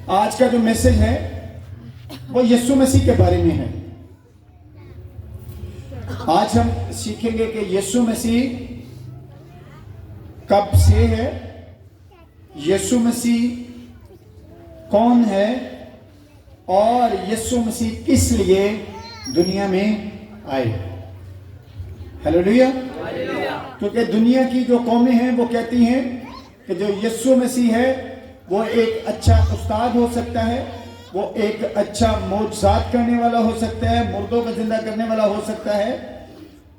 آج کا جو میسج ہے وہ یسوع مسیح کے بارے میں ہے. آج ہم سیکھیں گے کہ یسوع مسیح کب سے ہے, یسوع مسیح کون ہے, اور یسوع مسیح کس لیے دنیا میں آئے. ہیلیلویا. کیونکہ دنیا کی جو قومیں ہیں وہ کہتی ہیں کہ جو یسوع مسیح ہے وہ ایک اچھا استاد ہو سکتا ہے, وہ ایک اچھا معجزات کرنے والا ہو سکتا ہے, مردوں کو زندہ کرنے والا ہو سکتا ہے,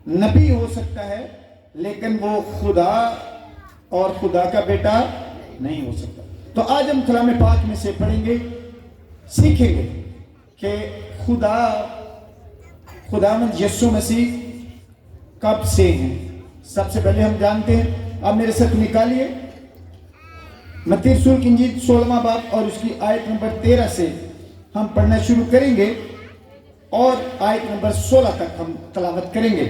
نبی ہو سکتا ہے, لیکن وہ خدا اور خدا کا بیٹا نہیں ہو سکتا. تو آج ہم کلام پاک میں سے پڑھیں گے, سیکھیں گے کہ خداوند یسوع مسیح کب سے ہیں. سب سے پہلے ہم جانتے ہیں, آپ میرے ساتھ نکالیے متی رسول کی انجیل 16واں باب اور اس کی آیت نمبر 13 سے ہم پڑھنا شروع کریں گے اور آیت نمبر 16 تک ہم تلاوت کریں گے.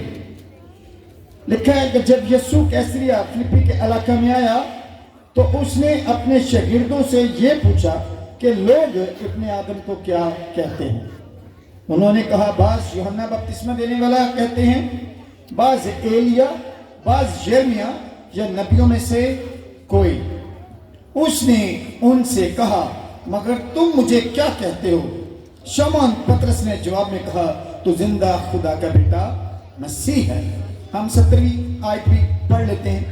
لکھا ہے کہ جب یسوع کیسریا فلپی کے علاقہ میں آیا تو اس نے اپنے شاگردوں سے یہ پوچھا کہ لوگ ابن آدم کو کیا کہتے ہیں. انہوں نے کہا, بعض یوحنا بپتسمہ دینے والا کہتے ہیں, بعض ایلیا, بعض یرمیا یا نبیوں میں سے کوئی. اس نے ان سے کہا, مگر تم مجھے کیا کہتے ہو؟ شمعون پطرس نے جواب میں کہا, تو زندہ خدا کا بیٹا مسیح ہے. ہم 17ویں آیت بھی پڑھ لیتے ہیں.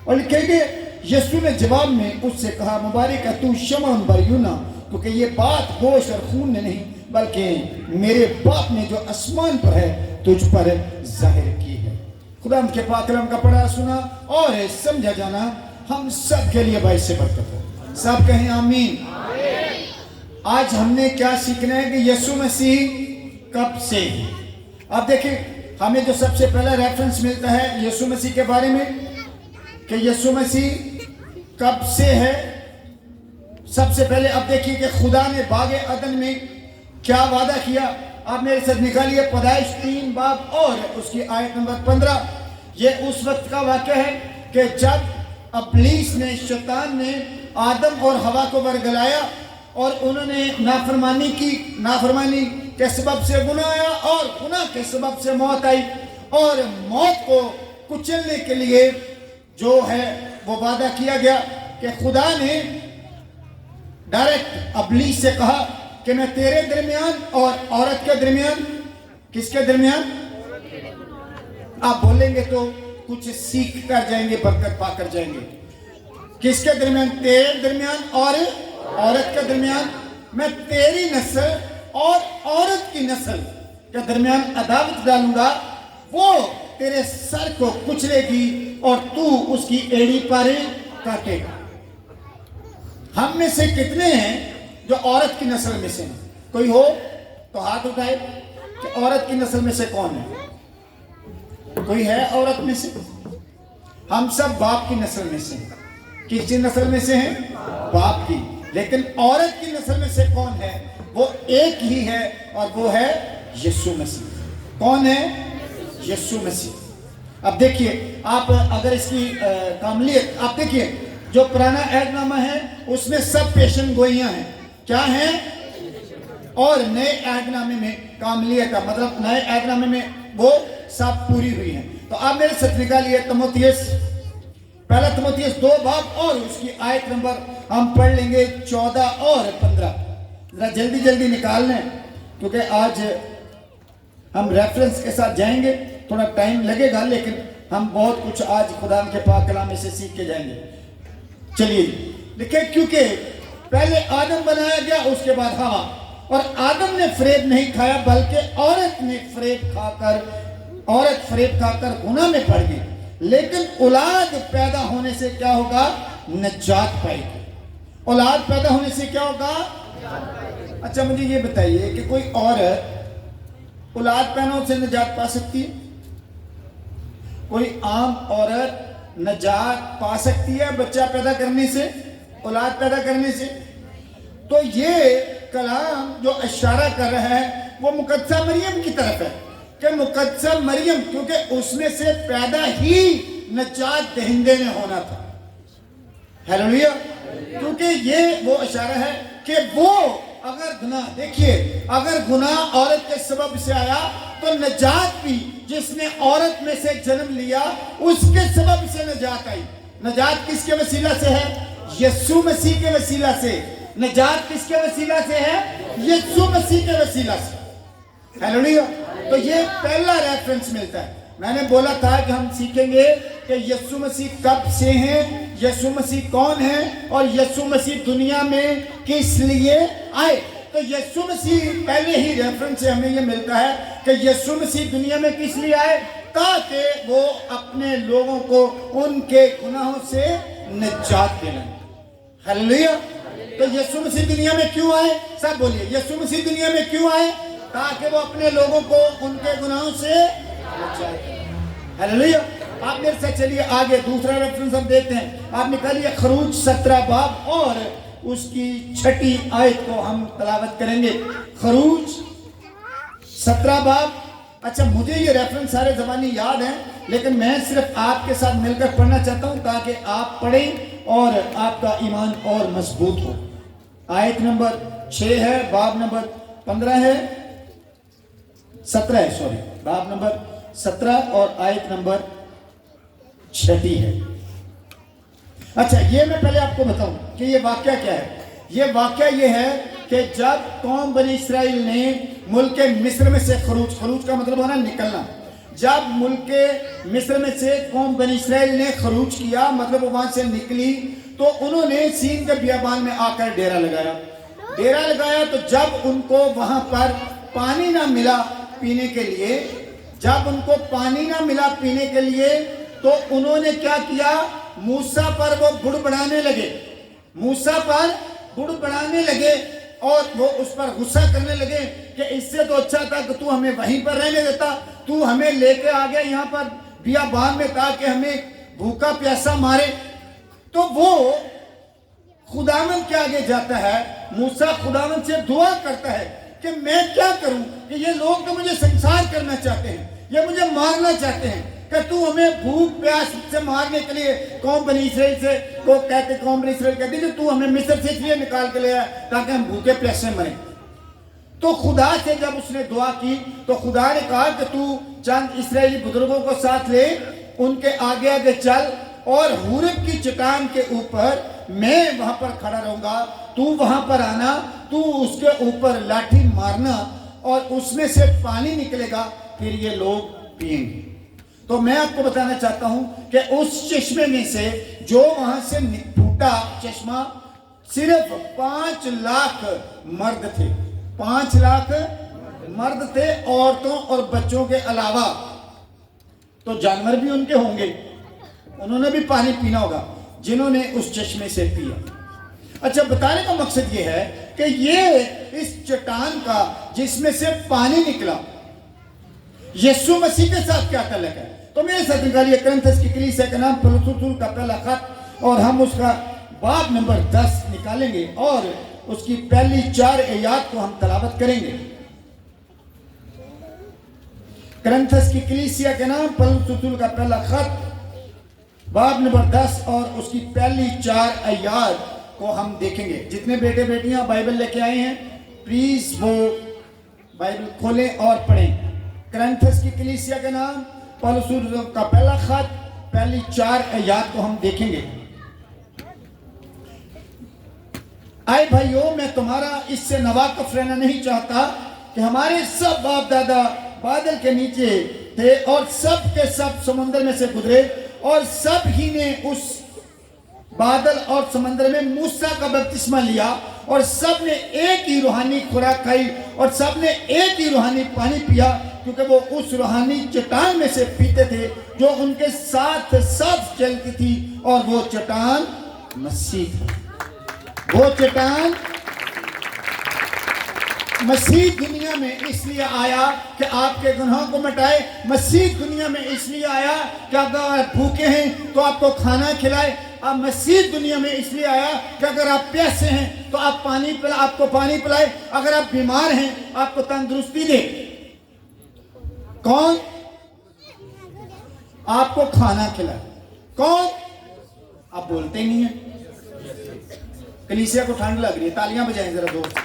اور لکھے گئے, یسوع نے جواب میں اس سے کہا, مبارک ہے تو شمعون بر یونا, کیونکہ یہ بات گوشت اور خون نے نہیں بلکہ میرے باپ نے جو آسمان پر ہے تجھ پر ظاہر کی ہے. خدا ہم کے پاک کلام کا پڑھا سنا اور سمجھا جانا ہم سب کے لیے باعث برکت ہو. سب کہیں آمین. آج ہم نے کیا سیکھنا ہے کہ یسوع مسیح کب سے ہے. اب دیکھیں, ہمیں جو سب سے پہلا ریفرنس ملتا ہے یسوع مسیح کے بارے میں کہ یسوع مسیح کب سے ہے. سب سے پہلے اب دیکھیے کہ خدا نے باغ عدن میں کیا وعدہ کیا. آپ میرے ساتھ نکالیے پیدائش 3 باب اور اس کی آیت نمبر 15. یہ اس وقت کا واقعہ ہے کہ جب ابلیس نے, شیطان نے آدم اور حوا کو ورگلایا اور انہوں نے نافرمانی کی. نافرمانی کے سبب سے گناہ آیا اور گناہ کے سبب سے موت آئی, اور موت کو کچلنے کے لیے جو ہے وہ وعدہ کیا گیا کہ خدا نے ڈائریکٹ ابلیس سے کہا کہ میں تیرے درمیان اور عورت کے درمیان, کس کے درمیان؟ آپ بولیں گے تو کچھ سیکھ کر جائیں گے, برکت پا کر جائیں گے. کس کے درمیان؟ تیرے درمیان اور عورت کے درمیان. میں تیری نسل اور عورت کی نسل کے درمیان عداوت ڈالوں گا, وہ تیرے سر کو کچلے گی اور تو اس کی ایڑی پر کاٹے گا. ہم میں سے کتنے ہیں جو عورت کی نسل میں سے ہیں؟ کوئی ہو تو ہاتھ اٹھائے کہ عورت کی نسل میں سے کون ہے. کوئی ہے عورت میں سے؟ ہم سب باپ کی نسل میں سے ہیں. کس نسل میں سے ہیں؟ باپ کی. لیکن عورت کی نسل میں سے کون ہے؟ وہ ایک ہی ہے اور وہ ہے یسوع مسیح. کون ہے؟ یسوع مسیح. اب دیکھیے, آپ اگر اس کی کاملیت آپ دیکھیے, جو پرانا عہد نامہ ہے اس میں سب پیشن گوئیاں ہیں. کیا ہیں؟ اور نئے عہد نامے میں کاملیت, مطلب نئے عہد نامے میں وہ سب پوری ہوئی ہیں. تو آپ میرے ساتھ نکالیے تیموتھیوس, پہلا تیموتھیوس 2 باب اور اس کی آیت نمبر ہم پڑھ لیں گے 14 اور 15. ذرا جلدی جلدی نکال لیں کیونکہ آج ہم ریفرنس کے ساتھ جائیں گے, تھوڑا ٹائم لگے گا, لیکن ہم بہت کچھ آج خدا کے پاک کلام میں سے سیکھ کے جائیں گے. چلیے دیکھیں, کیونکہ پہلے آدم بنایا گیا, اس کے بعد ہوا, اور آدم نے فریب نہیں کھایا بلکہ عورت نے فریب کھا کر گناہ میں پڑ گئی. لیکن اولاد پیدا ہونے سے کیا ہوگا؟ نجات پائے گی. اولاد پیدا ہونے سے کیا ہوگا؟ اچھا مجھے یہ بتائیے کہ کوئی عورت اولاد پیدا ہونے سے نجات پا سکتی ہے؟ کوئی عام عورت نجات پا سکتی ہے بچہ پیدا کرنے سے, اولاد پیدا کرنے سے؟ تو یہ کلام جو اشارہ کر رہا ہے وہ مقدسہ مریم کی طرف ہے کہ مقدسہ مریم, کیونکہ اس میں سے پیدا ہی نجات دہندے نے ہونا تھا. ہیلیلویا. क्योंकि ये वो इशारा है कि वो अगर गुनाह, देखिए अगर गुनाह औरत के सबब से आया तो नजात भी, जिसने औरत में से जन्म लिया उसके सबब से नजात आई। नजात किसके वसीला से है? यीशु मसीह के वसीला से। नजात किसके वसीला से है? यीशु मसीह के वसीला से। हालेलुया। तो ये पहला रेफरेंस मिलता है। मैंने बोला था कि हम सीखेंगे कि यीशु मसीह कब से हैं, यीशु मसीह कौन है और यीशु मसीह दुनिया में किस लिए आए। तो यीशु मसीह पहले ही रेफरेंस से हमें ये मिलता है कि यीशु मसीह दुनिया में किस लिए आए, ताकि वो अपने लोगों को उनके गुनाहों से निजात दिलाएं। हालेलुया। तो यीशु मसीह दुनिया में क्यों आए? सब बोलिए, यीशु मसीह दुनिया में क्यों आए? ताकि वो अपने लोगों को उनके गुनाहों से निजात दिलाएं। हालेलुया। आप मेरे साथ चलिए आगे, दूसरा रेफरेंस हम देखते हैं। आप निकालिए खरूज 17 बाब और उसकी 6ठी आयत को हम तलावत करेंगे। खरूज 17 बाब। अच्छा, मुझे ये रेफरेंस सारे ज़बानी याद हैं, लेकिन मैं सिर्फ आपके साथ मिलकर पढ़ना चाहता हूँ ताकि आप पढ़ें और आपका ईमान और मजबूत हो। आयत नंबर 6 है, बाब नंबर 15 है, 17 है, सॉरी, बाब नंबर 17 और आयत नंबर 6 है। अच्छा, ये मैं पहले आपको बताऊं कि ये वाक्या क्या है। ये वाक्या ये है कि जब कौम बनी इस्राएल ने मुल्क मिस्र में से खरूज, खरूज का मतलब होना निकलना, जब मुल्क मिस्र में से कौम बनी इस्राएल ने खरूज किया, मतलब वहां से निकली, तो उन्होंने सीन के बियाबान में आकर डेरा लगाया। डेरा लगाया तो जब उनको वहां पर पानी ना मिला पीने के लिए, जब उनको पानी ना मिला पीने के लिए, तो उन्होंने क्या किया, मूसा पर वो गुड़ बढ़ाने लगे। मूसा पर गुड़ बढ़ाने लगे और वो उस पर गुस्सा करने लगे कि इससे तो अच्छा था कि तू हमें वहीं पर रहने देता, तू हमें लेके आ गया यहाँ पर बियाबान में, ताकि हमें भूखा प्यासा मारे। तो वो खुदावंद के आगे जाता है, मूसा खुदावंद से दुआ करता है कि मैं क्या करूं कि ये लोग तो मुझे संसार करना चाहते हैं, ये मुझे मारना चाहते हैं, कि तू हमें भूख प्यास से मारने के लिए कौम बनी इस्राएल से को कहते, कौम बनी इस्राएल कहती कि तू हमें मिस्र से इसलिए निकाल के ले आया ताकि हम भूखे प्यासे मरें। तो खुदा से जब उसने दुआ की तो खुदा ने कहा कि तू चंद इस्राएली बुजुर्गों को साथ ले, उनके आगे आगे चल और हुरब की चट्टान के ऊपर मैं वहां पर खड़ा रहूंगा, तू वहां पर आना, तू उसके ऊपर लाठी मारना और उसमें से पानी निकलेगा, फिर ये लोग पिएंगे। तो मैं आपको बताना चाहता हूं कि उस चश्मे में से जो वहां से फूटा चश्मा, सिर्फ 5 लाख मर्द थे, 5 लाख मर्द थे, औरतों और बच्चों के अलावा। तो जानवर भी उनके होंगे, उन्होंने भी पानी पीना होगा जिन्होंने उस चश्मे से पिया। अच्छा, बताने का मकसद ये है कि ये इस चट्टान का जिसमें से पानी निकला, यीशु मसीह के साथ क्या ताल्लुक है। तो मेरे साथ निकालिए कुरिन्थियों की कलीसिया का नाम पलूस का पहला खत, और हम उसका बाब नंबर 10 निकालेंगे और उसकी पहली 4 आयत को हम तलावत करेंगे। कुरिन्थियों की कलीसिया के नाम पलूस का पहला खत, बाब नंबर 10 और उसकी पहली 4 आयत को हम देखेंगे। जितने बेटे बेटियां बाइबल लेके आए हैं, प्लीज वो बाइबल खोलें और पढ़ें। कुरिन्थियों की कलीसिया का नाम पौलुस का पहला खत, पहली 4 आयत को हम देखेंगे। आए भाइयों, मैं तुम्हारा इससे नवाकफ रहना नहीं चाहता कि हमारे सब बाप दादा बादल के नीचे थे और सब के सब समुद्र में से गुजरे, और सब ही ने उस बादल और समंदर में मूसा का बपतिस्मा लिया, और सब ने एक ही रूहानी खुराक खाई, और सब ने एक ही रूहानी पानी पिया, क्योंकि वो उस रूहानी चट्टान में से पीते थे जो उनके साथ साथ चलती थी, और वो चट्टान मसीह था। वो चट्टान मसीह दुनिया में इसलिए आया कि आपके गुनाहों को मिटाए। मसीह दुनिया में इसलिए आया कि अगर आप भूखे हैं तो आपको खाना खिलाए। अब मसीह दुनिया में इसलिए आया कि अगर आप प्यासे हैं तो आप आपको पानी पिलाए, अगर आप बीमार हैं आपको तंदुरुस्ती दे। कौन? आपको खाना खिलाए। कौन? आप बोलते नहीं हैं। कलीसिया को ठंड लग रही है, तालियां बजाएं जरा दोस्त।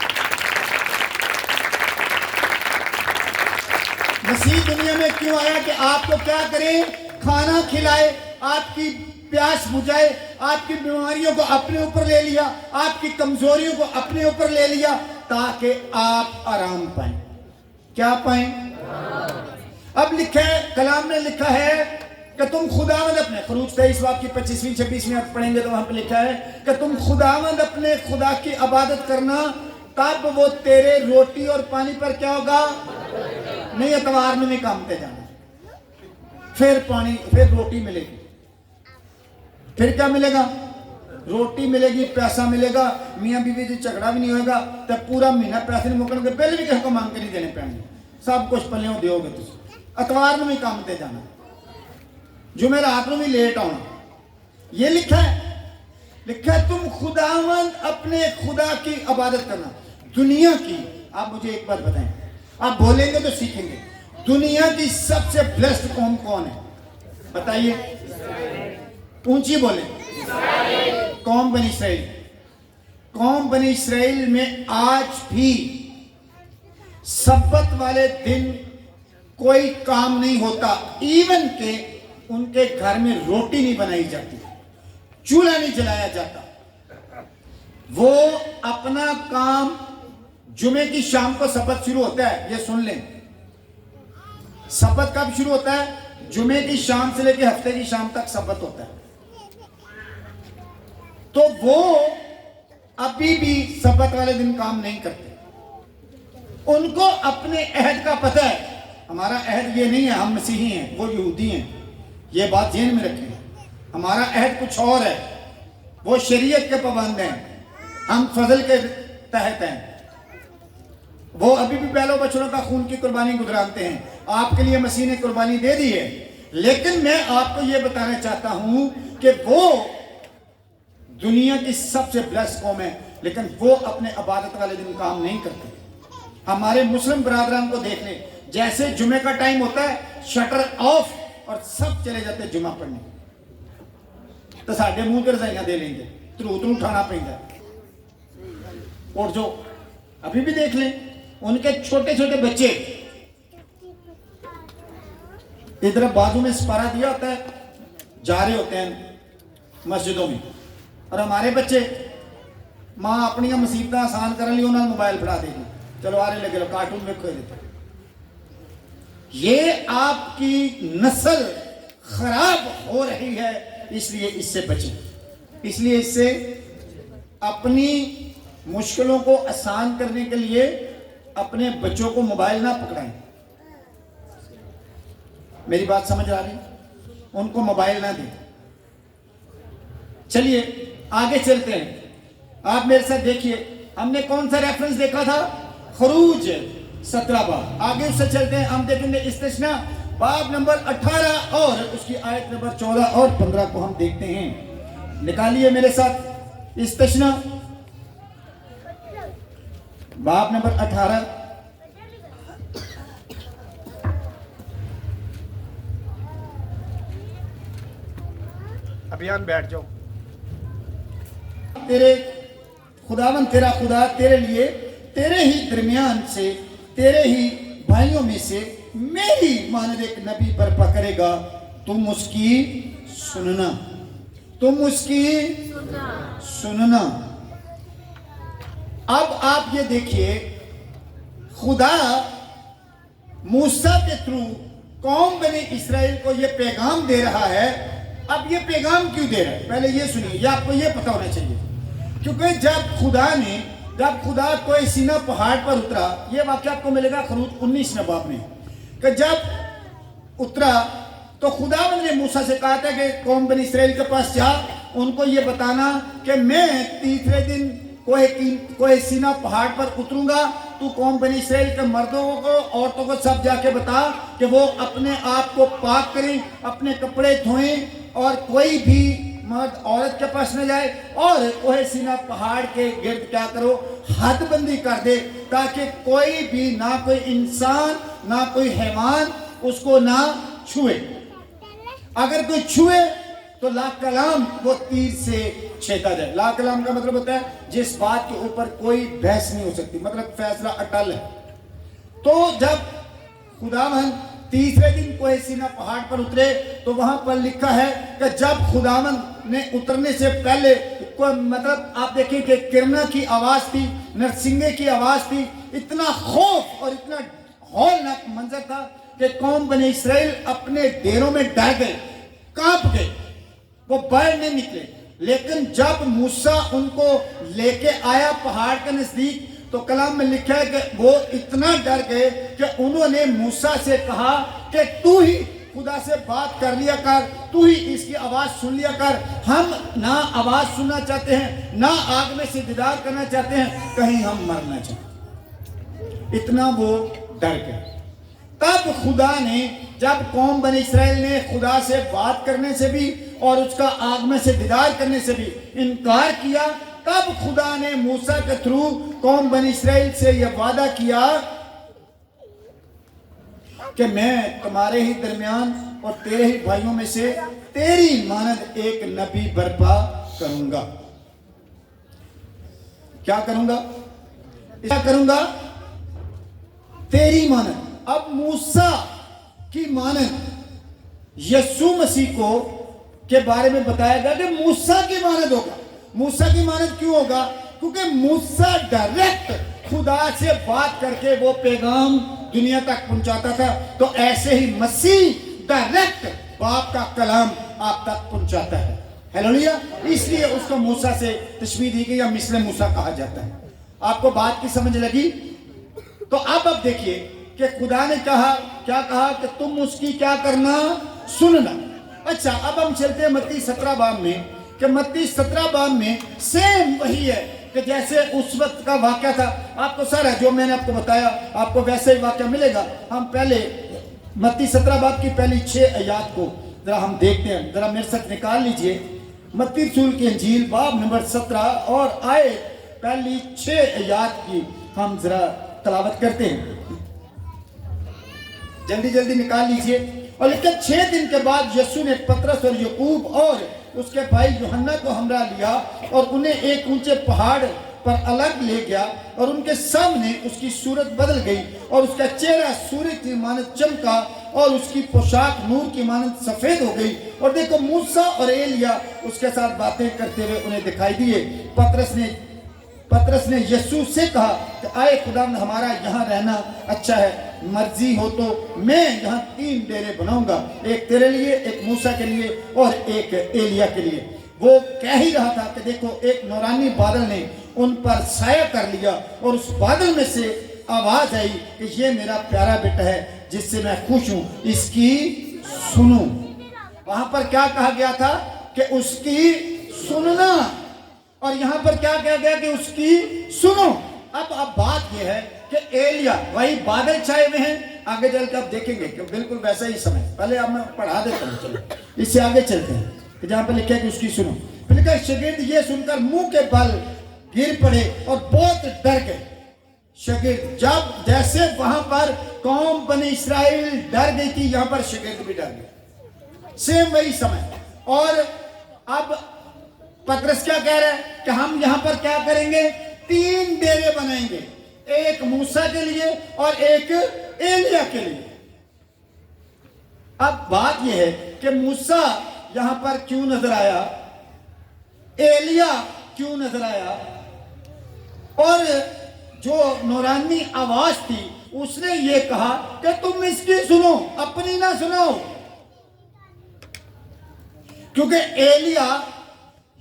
मसीह दुनिया में क्यों आया कि आपको क्या करे, खाना खिलाए, आपकी प्यास बुझाए, आपकी बीमारियों को अपने ऊपर ले लिया, आपकी कमजोरियों को अपने ऊपर ले लिया, ताकि आप आराम पाएं। क्या पाएं? अब लिखा है, कलाम में लिखा है कि तुम खुदावंद अपने, खरूज 23 बाब की 25वीं 26वीं आप पढ़ेंगे तो वहां पे लिखा है कि तुम खुदावंद अपने खुदा की इबादत करना, तब वो तेरे रोटी और पानी पर क्या होगा? नहीं, एतवार में भी काम पे जाना, फिर पानी, फिर रोटी मिलेगी, फिर क्या मिलेगा? रोटी मिलेगी, पैसा मिलेगा, मियाँ बीवी से झगड़ा भी नहीं होगा, तब पूरा महीना पैसे नहीं मुकरनगे, बिल भी किसी को मांग के नहीं देने पैंगे, सब कुछ पल्ले दोगे तुम। एतवार में भी काम पे जाना, जुमेरात में भी लेट आना, ये लिखा है तुम खुदावंद अपने खुदा की इबादत करना। दुनिया की, आप मुझे एक बात बताएं, आप बोलेंगे तो सीखेंगे, दुनिया की सबसे ब्लेस्ड कौम कौन है? बताइए, ऊंची बोले। कौम बनी इसराइल। कौम बनी इसराइल में आज भी सब्बत वाले दिन कोई काम नहीं होता, इवन के उनके घर में रोटी नहीं बनाई जाती, चूल्हा नहीं जलाया जाता। वो अपना काम, जुमे की शाम को सब्बत शुरू होता है, ये सुन लें, सब्बत कब शुरू होता है? जुमे की शाम से लेकर हफ्ते की शाम तक सब्बत होता है। तो वो अभी भी सब्बत वाले दिन काम नहीं करते, उनको अपने अहद का पता है। हमारा अहद ये नहीं है हम मसीही हैं, वो यहूदी हैं, ये बात ध्यान में रखें। हमारा अहद कुछ और है, वो शरीयत के पाबंद हैं, हम फजल के तहत हैं। वो अभी भी बैलों बछड़ों का खून की कुर्बानी गुजराते हैं, आपके लिए मसीह ने कुर्बानी दे दी है। लेकिन मैं आपको ये बताना चाहता हूं कि वो दुनिया की सबसे ब्लेस्ड कौम है, लेकिन वो अपने इबादत वाले दिन काम नहीं करते। हमारे मुस्लिम बरादरान को देख ले, जैसे जुमे का टाइम होता है शटर ऑफ और सब चले जाते हैं जुमा पढ़ने, तो साढ़े मुंह के रजाइयां दे लेंगे, तरू तरू उठाना पैदा। और जो अभी भी देख लें, उनके छोटे छोटे बच्चे, इधर बाजू में सिपारा दिया होता है, जा रहे होते हैं मस्जिदों में, और हमारे बच्चे मां अपनी मुसीबत आसान करने लिए उन्होंने मोबाइल फड़ा देगी, चलो आ रहे लगे लो कार्टून में खोए देते। ये आपकी नस्ल खराब हो रही है, इसलिए इससे बचें। इसलिए इससे अपनी मुश्किलों को आसान करने के लिए अपने बच्चों को मोबाइल ना पकड़ाएं। मेरी बात समझ आ रही? उनको मोबाइल ना दें। चलिए आगे चलते हैं, आप मेरे साथ देखिए, हमने कौन सा रेफरेंस देखा था? खरूज 17 बाब। आगे उससे चलते हैं, हम देखेंगे इस्तिस्ना बाब नंबर 18 और उसकी आयत नंबर 14 और 15 को हम देखते हैं। निकालिए मेरे साथ इस्तिस्ना बाब नंबर 18। अभियान बैठ जाओ। तेरे खुदावन तेरा खुदा तेरे लिए, तेरे ही दरमियान से, तेरे ही भाइयों में से मेरी मानद एक नबी बर्पा करेगा, तुम उसकी सुनना, तुम उसकी सुनना। अब आप ये देखिए, खुदा मूसा के थ्रू कौम बनी इसराइल को ये पैगाम दे रहा है। अब ये पैगाम क्यों दे रहा है, पहले ये सुनिए, ये आपको ये पता होना चाहिए। क्योंकि जब खुदा कोई सीना पहाड़ पर उतरा, ये वाक्य आपको मिलेगा खरूज 19वें बाब में, कि जब उतरा तो खुदावंद ने मूसा से कहा था कि कौम बनी इसराइल के पास जा, उनको ये बताना कि मैं तीसरे दिन कोई सीना पहाड़ पर उतरूंगा, तू कौम बनी इसराइल के मर्दों को, औरतों को सब जाके बता कि वो अपने आप को पाक करें, अपने कपड़े धोएं, और कोई भी मर्द औरत के पास न जाए, और कोई सीना पहाड़ के गिर्द क्या करो, हदबंदी कर दे, ताकि कोई भी, ना कोई इंसान ना कोई हैवान उसको ना छुए। अगर कोई छुए तो ला कलाम वो तीर से छेदा जाए। ला कलाम का मतलब होता है जिस बात के ऊपर कोई बहस नहीं हो सकती, मतलब फैसला अटल है। तो जब खुदावन तीसरे दिन कोहे सीना पहाड़ पर उतरे तो वहां पर लिखा है कि जब खुदावन ने उतरने से पहले कोई, मतलब आप देखें कि किरणा की आवाज थी, नरसिंगे की आवाज थी, इतना खौफ और इतना हौलनाक मंजर था कि कौम बने इस्राएल अपने डेरों में डर गए, कांप गए, वो बाहर नहीं निकले। लेकिन जब मूसा उनको लेके आया पहाड़ के नजदीक तो कलाम में लिखा है कि वो इतना डर गए कि उन्होंने मूसा से कहा कि तू ही खुदा से बात कर लिया कर, तू ही इसकी आवाज सुन लिया कर, हम ना आवाज सुनना चाहते हैं, ना आग में से दीदार करना चाहते हैं, कहीं हम मरना चाहते। इतना वो डर गए। तब खुदा ने, जब कौम बने इस्राएल ने खुदा से बात करने से भी और उसका आग में से दीदार करने से भी इनकार किया, तब खुदा ने मूसा के थ्रू कौम बनी इस्राएल से यह वादा किया कि मैं तुम्हारे ही दरमियान और तेरे ही भाइयों में से तेरी मानद एक नबी बर्पा करूंगा। क्या करूंगा? क्या करूंगा? तेरी मानद। अब मूसा की मानद यीशु मसीह को के बारे में बताया गया कि मूसा की मानद होगा। मूसा की मानद क्यों होगा? क्योंकि मूसा डायरेक्ट खुदा से बात करके वो पैगाम दुनिया तक पहुंचाता था, तो ऐसे ही मसीह डायरेक्ट बाप का कलाम आप तक पहुंचाता है। हालेलुया। इसलिए उसको मूसा से तशबीह दी गई या मिस्ल मूसा कहा जाता है। आपको बात की समझ लगी? तो अब देखिए कि खुदा ने कहा, क्या कहा कि तुम उसकी क्या करना? सुनना। अच्छा, अब हम चलते हैं मत्ती 17 बाब में, कि मत्ती 17 बाब में सेम वही है कि जैसे उस वक्त का वाक्य था। आपको सारा जो मैंने आपको बताया आपको वैसे ही वाक्य मिलेगा। हम पहले मत्ती 17 बाब की पहली 6 आयत को जरा हम देखते हैं। जरा मेरे साथ निकाल लीजिए मत्ती रसूल की इंजील बाब नंबर 17 और आए पहली 6 आयत की हम जरा तलावत करते हैं। जल्दी जल्दी निकाल लीजिए। और लिखा 6 दिन के बाद यीशु ने पतरस और याकूब और उसके भाई यूहन्ना को हमरा लिया और उन्हें एक ऊंचे पहाड़ पर अलग ले गया और उनके सामने उसकी सूरत बदल गई और उसका चेहरा सूर्य की मानद चमका और उसकी पोशाक नूर की मानद सफेद हो गई। और देखो मूसा और एलिया उसके साथ बातें करते हुए उन्हें दिखाई दिए। पतरस ने यीशु से कहा कि आए खुदावंद, हमारा यहाँ रहना अच्छा है, मर्जी हो तो मैं यहाँ 3 डेरे बनाऊंगा, एक तेरे लिए, एक मूसा के लिए और एक एलिया के लिए। वो कह ही रहा था कि देखो एक नूरानी बादल ने उन पर साया कर लिया और उस बादल में से आवाज आई कि ये मेरा प्यारा बेटा है जिससे मैं खुश हूं, इसकी सुनो। वहां पर क्या कहा गया था? कि उसकी सुनना। और यहां पर क्या कहा गया? कि उसकी सुनो। अब बात यह है कि एलिया वही बादल छाए हुए हैं, आगे चलकर आप देखेंगे कि बिल्कुल वैसा ही समय। पहले अब मैं पढ़ा देता हूं, चलो इससे आगे चलते हैं कि जहां पर लिखा है कि उसकी सुनो। फिर लिखा शागिर्द ये सुनकर मुंह के बल गिर पड़े और बहुत डर गए। शागिर्द जब जैसे वहां पर कौम बनी इस्राएल डर गई थी, यहां पर शागिर्द भी डर गए, सेम वही समय। और अब पतरस क्या कह रहा है कि हम यहां पर क्या करेंगे? 3 डेरे बनाएंगे, एक मूसा के लिए और एक एलिया के लिए। अब बात यह है कि मूसा यहां पर क्यों नजर आया, एलिया क्यों नजर आया, और जो नूरानी आवाज थी उसने ये कहा कि तुम इसकी सुनो, अपनी ना सुनो। क्योंकि एलिया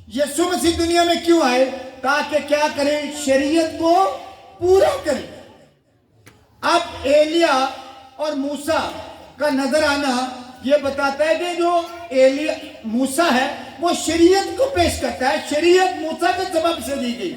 यीशु मसीह दुनिया में क्यों आए? ताकि क्या करें? शरीयत को पूरा करें। अब एलिया और मूसा का नजर आना यह बताता है कि जो एलिया मूसा है वो शरीयत को पेश करता है, शरीयत मूसा के सबब से दी गई,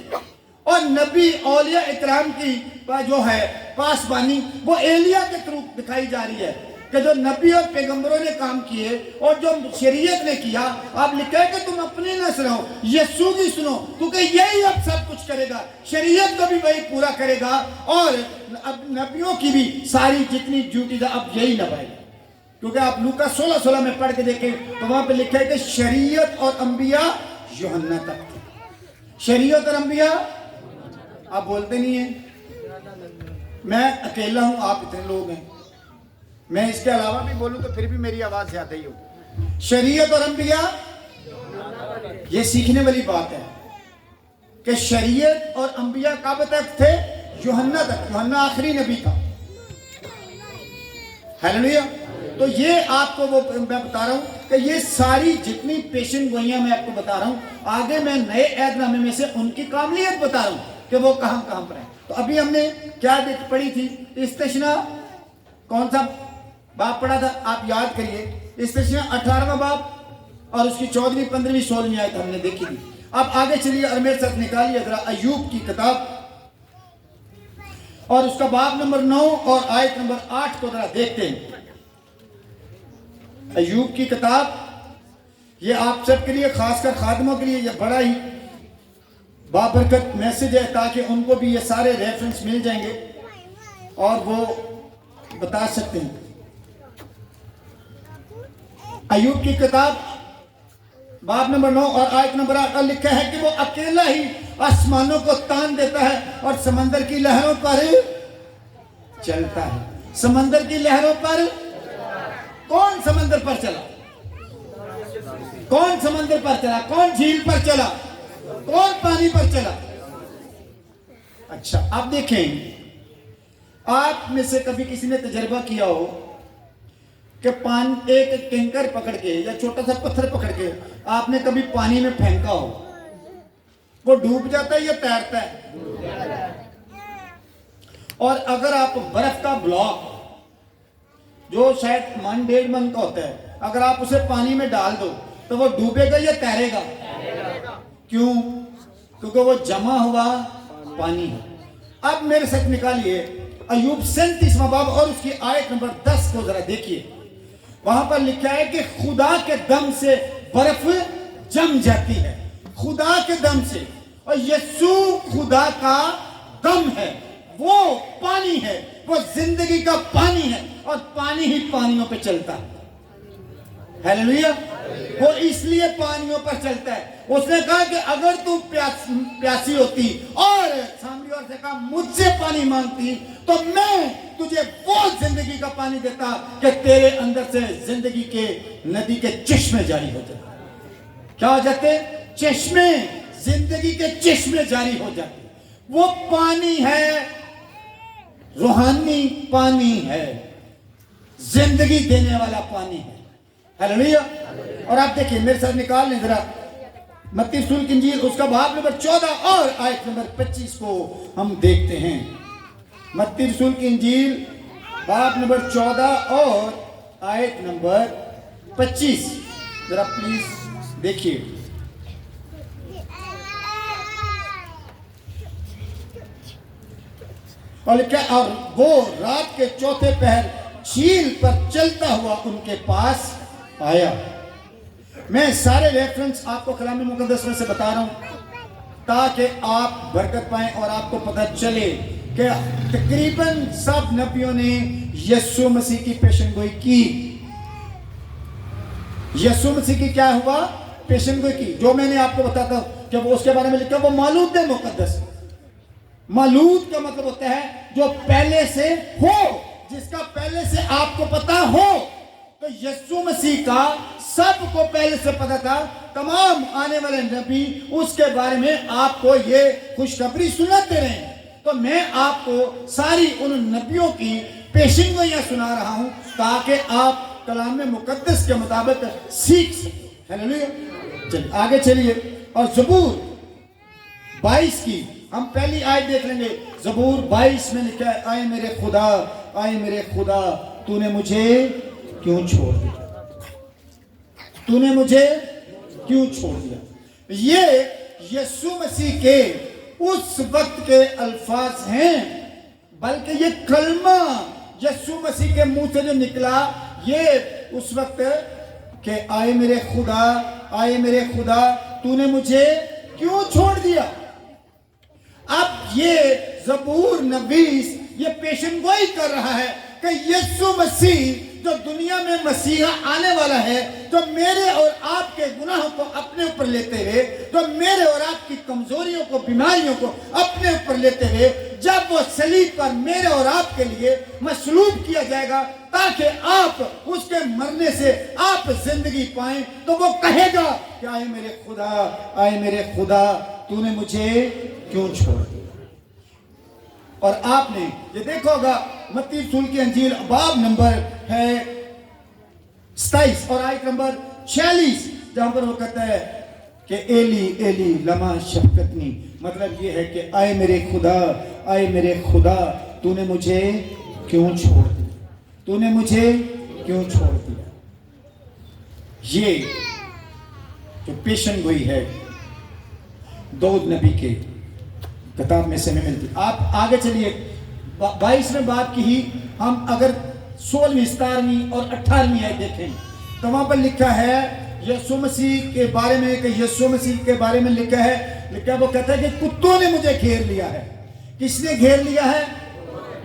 और नबी औलिया इकराम की जो है पासबानी वो एलिया के थ्रू दिखाई जा रही है कि जो नबी और पैगंबरों ने काम किए और जो शरीयत ने किया। आप लिखा है कि तुम अपनी न सुनो, यीशु की सुनो, क्योंकि यही अब सब कुछ करेगा, शरीयत को भी वही पूरा करेगा और अब नबियों की भी सारी जितनी ड्यूटी था अब यही निभाएगा। क्योंकि आप लूका 16:16 में पढ़ के देखें तो वहां पे लिखा है कि शरीयत और अंबिया यूहन्ना तक थे। शरीयत और अंबिया, आप बोलते नहीं हैं, मैं अकेला हूं, आप इतने लोग हैं, मैं इसके अलावा भी बोलूं तो फिर भी मेरी आवाज ज्यादा ही हो। शरीयत और अंबिया, ये सीखने वाली बात है कि शरीयत और अंबिया कब तक थे? यूहन्ना तक। यूहन्ना आखिरी नबी था। हालेलुया। तो ये आपको वो मैं बता रहा हूं कि ये सारी जितनी पेशन गोइयां मैं आपको बता रहा हूं, आगे मैं नए ऐदनामे में से उनकी कामलियत बता रहा हूं कि वो कहां कहां पर है। तो अभी हमने क्या पढ़ी थी? इस्तिश्ना, कौन सा बाब पढ़ा था? आप याद करिए। इस्तिश्ना 18वां बाब और उसकी 14वीं, 15वीं, 16वीं आयत हमने देखी थी। अब आगे चलिए और मेरे साथ निकालिए जरा अय्यूब की किताब और उसका बाब नंबर 9 और आयत नंबर 8 को जरा देखते हैं। अय्यूब की किताब, ये आप सबके लिए, खासकर खादिमों के लिए, ये बड़ा ही बाबरकत मैसेज है, ताकि उनको भी ये सारे रेफरेंस मिल जाएंगे और वो बता सकते हैं। अय्यूब की किताब बाब नंबर 9 और आयत नंबर 8 का लिखा है कि वो अकेला ही आसमानों को तान देता है और समंदर की लहरों पर चलता है। समंदर की लहरों पर, कौन समंदर पर चला? कौन समंदर पर चला? कौन झील पर चला? कौन पानी पर चला? अच्छा, आप देखें, आप में से कभी किसी ने तजर्बा किया हो कि पानी, एक कैंकर पकड़ के या छोटा सा पत्थर पकड़ के आपने कभी पानी में फेंका हो, वो डूब जाता है या तैरता है? और अगर आप बर्फ का ब्लॉक जो शायद 1.5 मन का होता है, अगर आप उसे पानी में डाल दो तो वो डूबेगा या तैरेगा? क्यों? क्योंकि वो जमा हुआ पानी है। अब मेरे साथ निकालिए अय्यूब 37वां बाब और उसकी आयत नंबर 10 को जरा देखिए। वहां पर लिखा है कि खुदा के दम से बर्फ जम जाती है, खुदा के दम से। और यीशु खुदा का दम है, वो पानी है, वो जिंदगी का पानी है और पानी ही पानियों पे चलता है। हालेलुया। वो इसलिए पानियों पर चलता है। उसने कहा कि अगर तू प्यासी होती और सामने और से कहा मुझसे पानी मांगती तो मैं तुझे वो जिंदगी का पानी देता कि तेरे अंदर से जिंदगी के नदी के चश्मे जारी हो जाते। क्या हो जाते? चश्मे, जिंदगी के चश्मे जारी हो जाते। वो पानी है, रूहानी पानी है, जिंदगी देने वाला पानी है। हालेलुया। और आप देखिए, मेरे साथ निकाल लें जरा मत्ती रसूल की इंजील, उसका बाब नंबर 14 और आयत नंबर 25 को हम देखते हैं। मत्ती रसूल की इंजील बाब नंबर 14 और आयत नंबर 25 जरा प्लीज देखिए। और लिखा, और वो रात के चौथे पहर झील पर चलता हुआ उनके पास आया। मैं सारे रेफरेंस आपको कलाम मुकद्दस में से बता रहा हूं ताकि आप बरकत पाएं और आपको पता चले कि तकरीबन सब नबियों ने यीशु मसीह की पेशनगोई की। यीशु मसीह की क्या हुआ? पेशनगोई की। जो मैंने आपको बताता कि वो उसके बारे में लिखा, वो मालूद है मुकद्दस। मालूद का मतलब होता है जो पहले से हो, जिसका पहले से आपको पता हो। तो यीशु मसीह का सबको पहले से पता था। तमाम आने वाले नबी उसके बारे में आपको ये खुशखबरी सुनाते रहे। तो मैं आपको सारी उन नबियों की पेशेंगोइयां सुना रहा हूं ताकि आप कलाम मुकद्दस के मुताबिक सीख सकें। हालेलुया। चलिए आगे चलिए और ज़बूर 22 की हम पहली आयत देख लेंगे। ज़बूर 22 में लिखा है, आए मेरे खुदा, आए मेरे खुदा, तूने मुझे क्यों छोड़ दिया? तूने मुझे क्यों छोड़ दिया? ये यीशु मसीह के उस वक्त के अल्फाज हैं, बल्कि ये कलमा यीशु मसीह के मुंह से जो निकला, ये उस वक्त के आए मेरे खुदा, आए मेरे खुदा, तूने मुझे क्यों छोड़ दिया? अब ये ज़बूर नबीस ये पेशनगोई कर रहा है कि यीशु मसीह जो दुनिया में मसीहा आने वाला है, जो मेरे और आपके गुनाहों को अपने ऊपर लेते हुए, जो मेरे और आपकी कमजोरियों को, बीमारियों को अपने ऊपर लेते हुए, जब वो सलीब पर मेरे और आपके लिए मसलूब किया जाएगा ताकि आप उसके मरने से आप जिंदगी पाएं, तो वो कहेगा कि आए मेरे खुदा, आए मेरे खुदा, तूने मुझे क्यों छोड़ दिया। और आपने ये देखा होगा मत्ती रसूल की अंजील बाब नंबर है 27 और आयत नंबर 46, जहां पर वो कहता है कि एली एली लमा शफकतनी, मतलब ये है कि आए मेरे खुदा, आए मेरे खुदा, तूने मुझे क्यों छोड़ दिया, तूने मुझे क्यों छोड़ दिया। ये जो पेशन गोई है दाऊद नबी के किताब में से हमें मिलती। आप आगे चलिए, 22वें बाब की ही हम अगर 16वीं 17वीं और 18वीं आयत देखें तो वहां पर लिखा है यीशु मसीह के बारे में, कि यीशु मसीह के बारे में लिखा है, वो कहता है कि कुत्तों ने मुझे घेर लिया है। किसने घेर लिया है?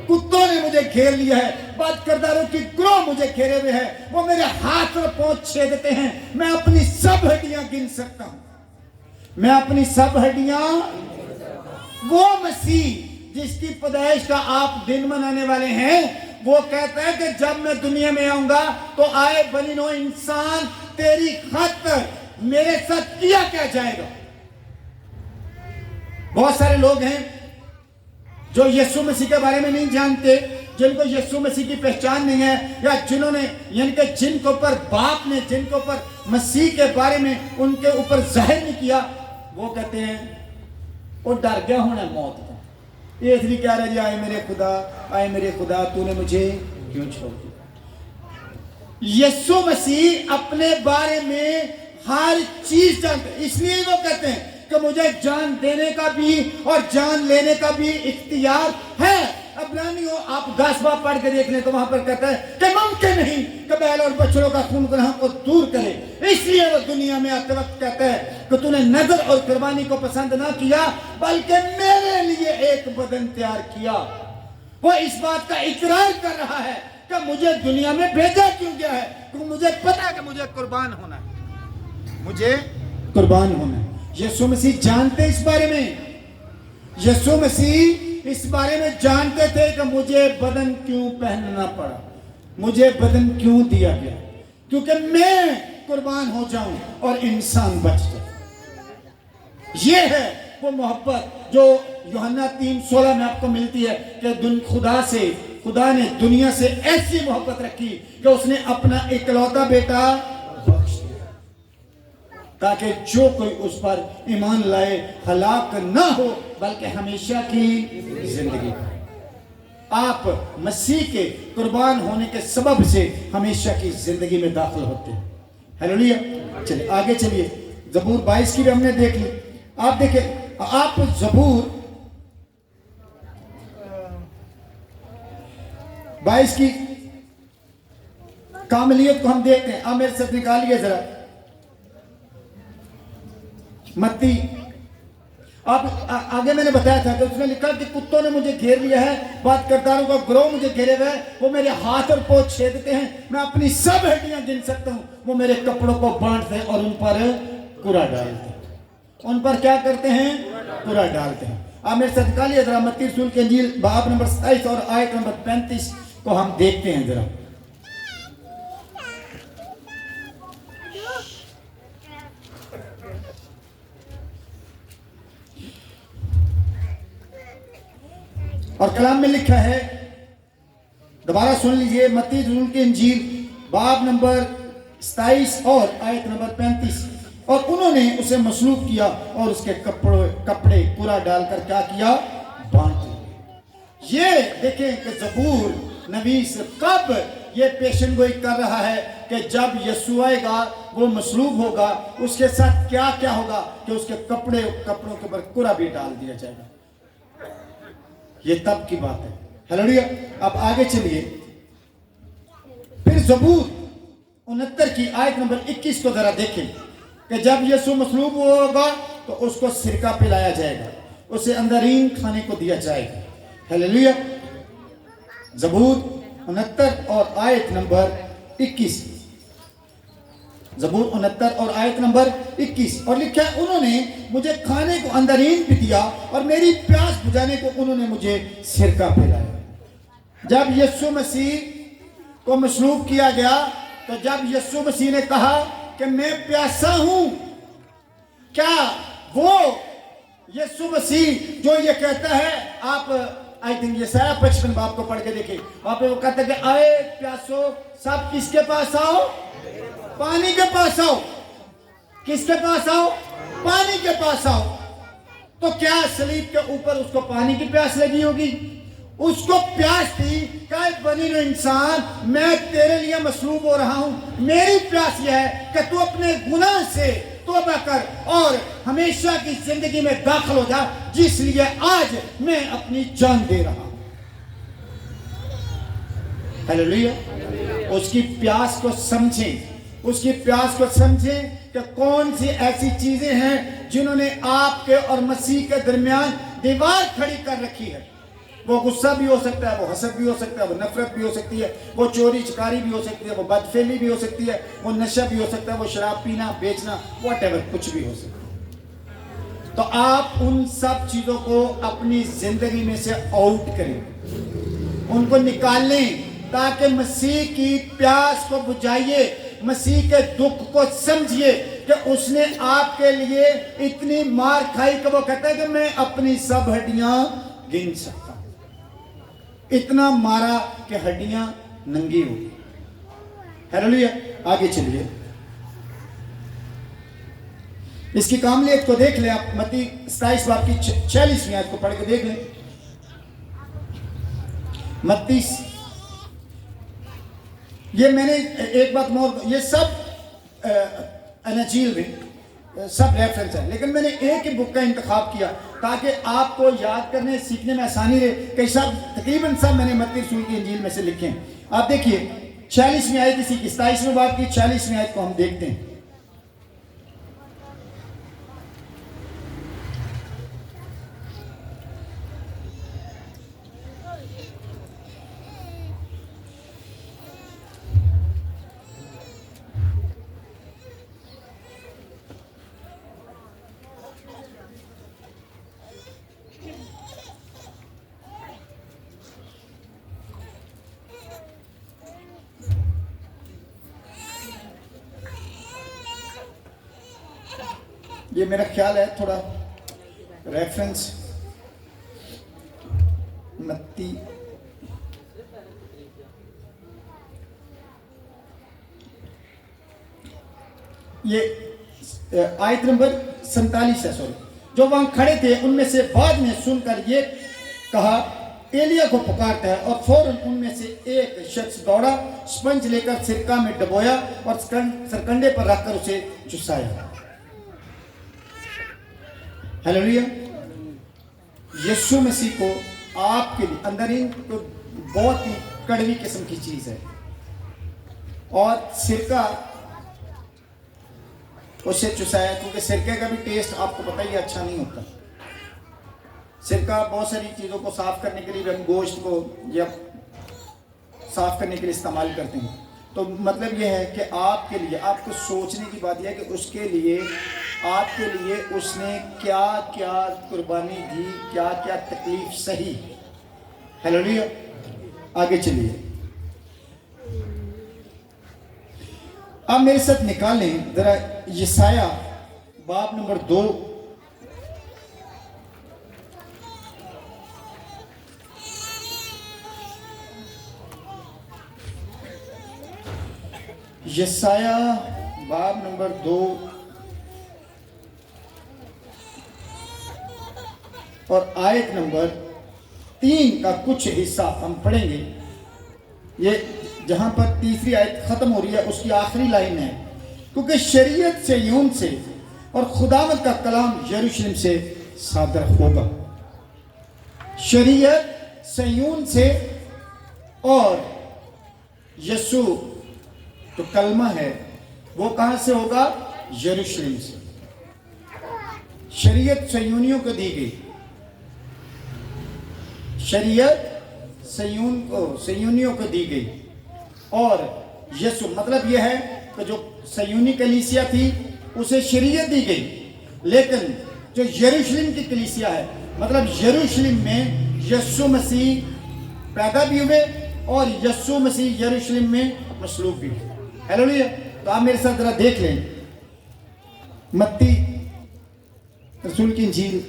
कुत्तों ने मुझे घेर लिया है। बात करदारों की ग्रोह मुझे घेरे हुए है, वो मेरे हाथ और पांव छेदते हैं। मैं अपनी सब हड्डियां गिन सकता हूं, मैं अपनी सब हड्डियां। वो मसीह जिसकी पैदाइश का आप दिन मनाने वाले हैं, वो कहता है कि जब मैं दुनिया में आऊंगा तो आए बनी नो इंसान, तेरी खातिर मेरे साथ किया क्या जाएगा। बहुत सारे लोग हैं जो यीशु मसीह के बारे में नहीं जानते, जिनको यीशु मसीह की पहचान नहीं है, या जिन्होंने यानी कि जिनके ऊपर बाप ने, जिनके ऊपर मसीह के बारे में उनके ऊपर जाहिर नहीं किया, वो कहते हैं वो डर गया होना मौत का, ये इसलिए कह रहे जी आए मेरे खुदा, आए मेरे खुदा, तूने मुझे क्यों छोड़ दिया। यीशु मसीह अपने बारे में हर चीज जानते, इसलिए वो कहते हैं कि मुझे जान देने का भी और जान लेने का भी इख्तियार है। अब्रानियों आप 10 बाब पढ़ के देख लें तो वहां पर कहता है कि मुमकिन नहीं कि बैल और बछड़ों का खून गुनाह को दूर करे, इसलिए वो दुनिया में आते वक्त कहता है कि तूने नजर और कुर्बानी को पसंद ना किया, बल्कि मेरे लिए एक बदन तैयार किया। वो इस बात का इकरार कर रहा है कि मुझे दुनिया में भेजा क्यों गया है, क्योंकि मुझे पता है कि मुझे कुर्बान होना है, मुझे कुर्बान होना है। यीशु मसीह जानते इस बारे में, यीशु मसीह इस बारे में जानते थे कि मुझे बदन क्यों पहनना पड़ा, मुझे बदन क्यों दिया गया, क्योंकि मैं कुर्बान हो जाऊं और इंसान बच जाए। ये है वो मोहब्बत जो यूहन्ना 3:16 में आपको मिलती है कि खुदा ने दुनिया से ऐसी मोहब्बत रखी कि उसने अपना इकलौता बेटा बख्श दिया, ताकि जो कोई उस पर ईमान लाए हलाक ना हो बल्कि हमेशा की जिंदगी। आप मसीह के कुर्बान होने के सबब से हमेशा की जिंदगी में दाखिल होते हैं। हालेलुया। चलिए आगे चलिए, जबूर 22 की भी हमने देख ली। आप देखिए, आप जबूर 22 की कामलियत को हम देखते हैं। आप मेरे साथ निकालिए जरा मत्ती, आप आगे मैंने बताया था कि उसने लिखा कि कुत्तों ने मुझे घेर लिया है, बात करदारों का ग्रोह मुझे घेरे हुए है, वो मेरे हाथ और पांव छेदते हैं, मैं अपनी सब हड्डियां गिन सकता हूं। वो मेरे कपड़ों को बांटते हैं और उन पर कुरा डालते हैं। उन पर क्या करते हैं? कुरा डालते हैं। आप मेरे साथ निकालिए जरा मत्ती रसूल की अंजील बाब नंबर 27 और आयत नंबर 35 को हम देखते हैं जरा। और कलाम में लिखा है, दोबारा सुन लीजिए, मत्ती रसूल की इंजील बाब नंबर 27 और आयत नंबर 35। और उन्होंने उसे मसलूब किया और उसके कपड़े पूरा डालकर क्या किया? बांट दिए। ये देखें कि जबूर नवीस कब ये पेशन गोई कर रहा है कि जब यीशु आएगा, वो मसलूब होगा, उसके साथ क्या क्या होगा कि उसके कपड़ों के ऊपर कुरा भी डाल दिया जाएगा। ये तब की बात है। हालेलुया। अब आगे चलिए, फिर जबूर 69 की आयत नंबर 21 को जरा देखें कि जब यीशु मसलूब होगा तो उसको सिरका पिलाया जाएगा, उसे अंदरीन खाने को दिया जाएगा। हालेलुया। जबूर 69 और आयत नंबर 21। زبور 69 اور آیت نمبر 21. اور لکھا ہے انہوں نے مجھے کھانے کو اندرین بھی دیا اور میری پیاس بجھانے کو انہوں نے مجھے سرکہ پلایا. جب یسوع مسیح کو مصلوب کیا گیا تو جب یسوع مسیح نے کہا کہ میں پیاسا ہوں, کیا وہ یسوع مسیح جو یہ کہتا ہے, آپ آئی تھنک یسایہ 55 باب کو پڑھ کے دیکھیں, وہاں پہ وہ کہتا ہے کہ آئے پیاسو سب کس کے پاس آؤ, پانی کے پاس آؤ. کس کے پاس آؤ, پانی کے پاس آؤ. تو کیا صلیب کے اوپر اس کو پانی کی پیاس لگی ہوگی؟ اس کو پیاس تھی کہ بنی نوع انسان, میں تیرے لیے مصلوب ہو رہا ہوں, میری پیاس یہ ہے کہ تو اپنے گناہ سے توبہ کر اور ہمیشہ کی زندگی میں داخل ہو جا, جس لیے آج میں اپنی جان دے رہا ہوں. ہیلیلویا. اس کی پیاس کو سمجھیں, اس کی پیاس کو سمجھیں کہ کون سی ایسی چیزیں ہیں جنہوں نے آپ کے اور مسیح کے درمیان دیوار کھڑی کر رکھی ہے. وہ غصہ بھی ہو سکتا ہے, وہ حسد بھی ہو سکتا ہے, وہ نفرت بھی ہو سکتی ہے, وہ چوری چکاری بھی ہو سکتی ہے, وہ بدفعلی بھی ہو سکتی ہے, وہ نشہ بھی ہو سکتا ہے, وہ شراب پینا بیچنا واٹ ایور کچھ بھی ہو سکتا ہے. تو آپ ان سب چیزوں کو اپنی زندگی میں سے آؤٹ کریں, ان کو نکال لیں تاکہ مسیح کی پیاس کو بجھائیے, مسیح کے دکھ کو سمجھیے کہ اس نے آپ کے لیے اتنی مار کھائی کہ وہ کہتا ہے کہ میں اپنی سب ہڈیاں گن سکتا ہوں. اتنا مارا کہ ہڈیاں ننگی ہو گئی. ہیلیلویا. آگے چلیے, اس کی کاملیت کو دیکھ لیں آپ. متی 27 باب کی 46ویں آیت کو پڑھ کے دیکھ لیں. متی, یہ میں نے ایک بات مور, یہ سب انجیل میں سب ریفرنس ہے, لیکن میں نے ایک ہی بک کا انتخاب کیا تاکہ آپ کو یاد کرنے سیکھنے میں آسانی رہے. کہ سب تقریباً سب میں نے متی رسول کی انجیل میں سے لکھے ہیں. آپ دیکھیے 46ویں آیت اسی کی 27ویں باب کی 46ویں آیت کو ہم دیکھتے ہیں. یہ میرا خیال ہے تھوڑا ریفرنس متی یہ آیت نمبر 47 ہے. سوری, جو وہاں کھڑے تھے ان میں سے بعد میں سن کر یہ کہا ایلیا کو پکارتا ہے, اور فوراً ان میں سے ایک شخص دوڑا, سپنج لے کر سرکہ میں ڈبویا اور سرکنڈے پر رکھ کر اسے چسایا. ہیلیلویا. یسوع مسیح کو آپ کے لیے اندرین تو بہت ہی کڑوی قسم کی چیز ہے, اور سرکہ اسے چسایا, کیونکہ سرکے کا بھی ٹیسٹ آپ کو پتہ ہی اچھا نہیں ہوتا. سرکہ بہت ساری چیزوں کو صاف کرنے کے لیے, ہم گوشت کو یا صاف کرنے کے لیے استعمال کرتے ہیں. تو مطلب یہ ہے کہ آپ کے لیے, آپ کو سوچنے کی بات یہ ہے کہ اس کے لیے, آپ کے لیے اس نے کیا کیا قربانی دی, کیا کیا تکلیف سہی. ہیلیلویا. آگے چلیے, اب میرے ساتھ نکالیں ذرا یسایہ باب نمبر 2. یسایہ باب نمبر 2 اور آیت نمبر 3 کا کچھ حصہ ہم پڑھیں گے. یہ جہاں پر تیسری آیت ختم ہو رہی ہے اس کی آخری لائن ہے, کیونکہ شریعت صہیون سے اور خداوند کا کلام یروشلم سے صادر ہوگا. شریعت صہیون سے اور یسوع تو کلمہ ہے وہ کہاں سے ہوگا؟ یروشلم سے. شریعت صہیونیوں کو دی گئی, شریعت صہیونیوں کو دی گئی, اور یسوع مطلب یہ ہے کہ جو सयूनी कलीसिया थी उसे शरीयत दी गई, लेकिन जो यरूशलेम की कलीसिया है, मतलब यरूशलेम में यीशु मसीह पैदा भी हुए और यीशु मसीह यरूशलेम में मसलूब भी हुए। हालेलुया। तो आप मेरे साथ जरा देख लें मत्ती रसूल की इंजील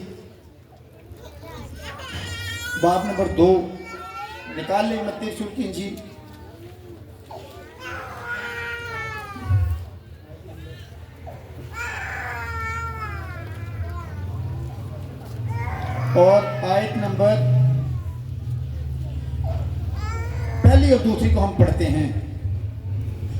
बाब नंबर 2 निकाल लें, मत्ती रसूल की इंजील और आयत नंबर पहली और दूसरी को हम पढ़ते हैं।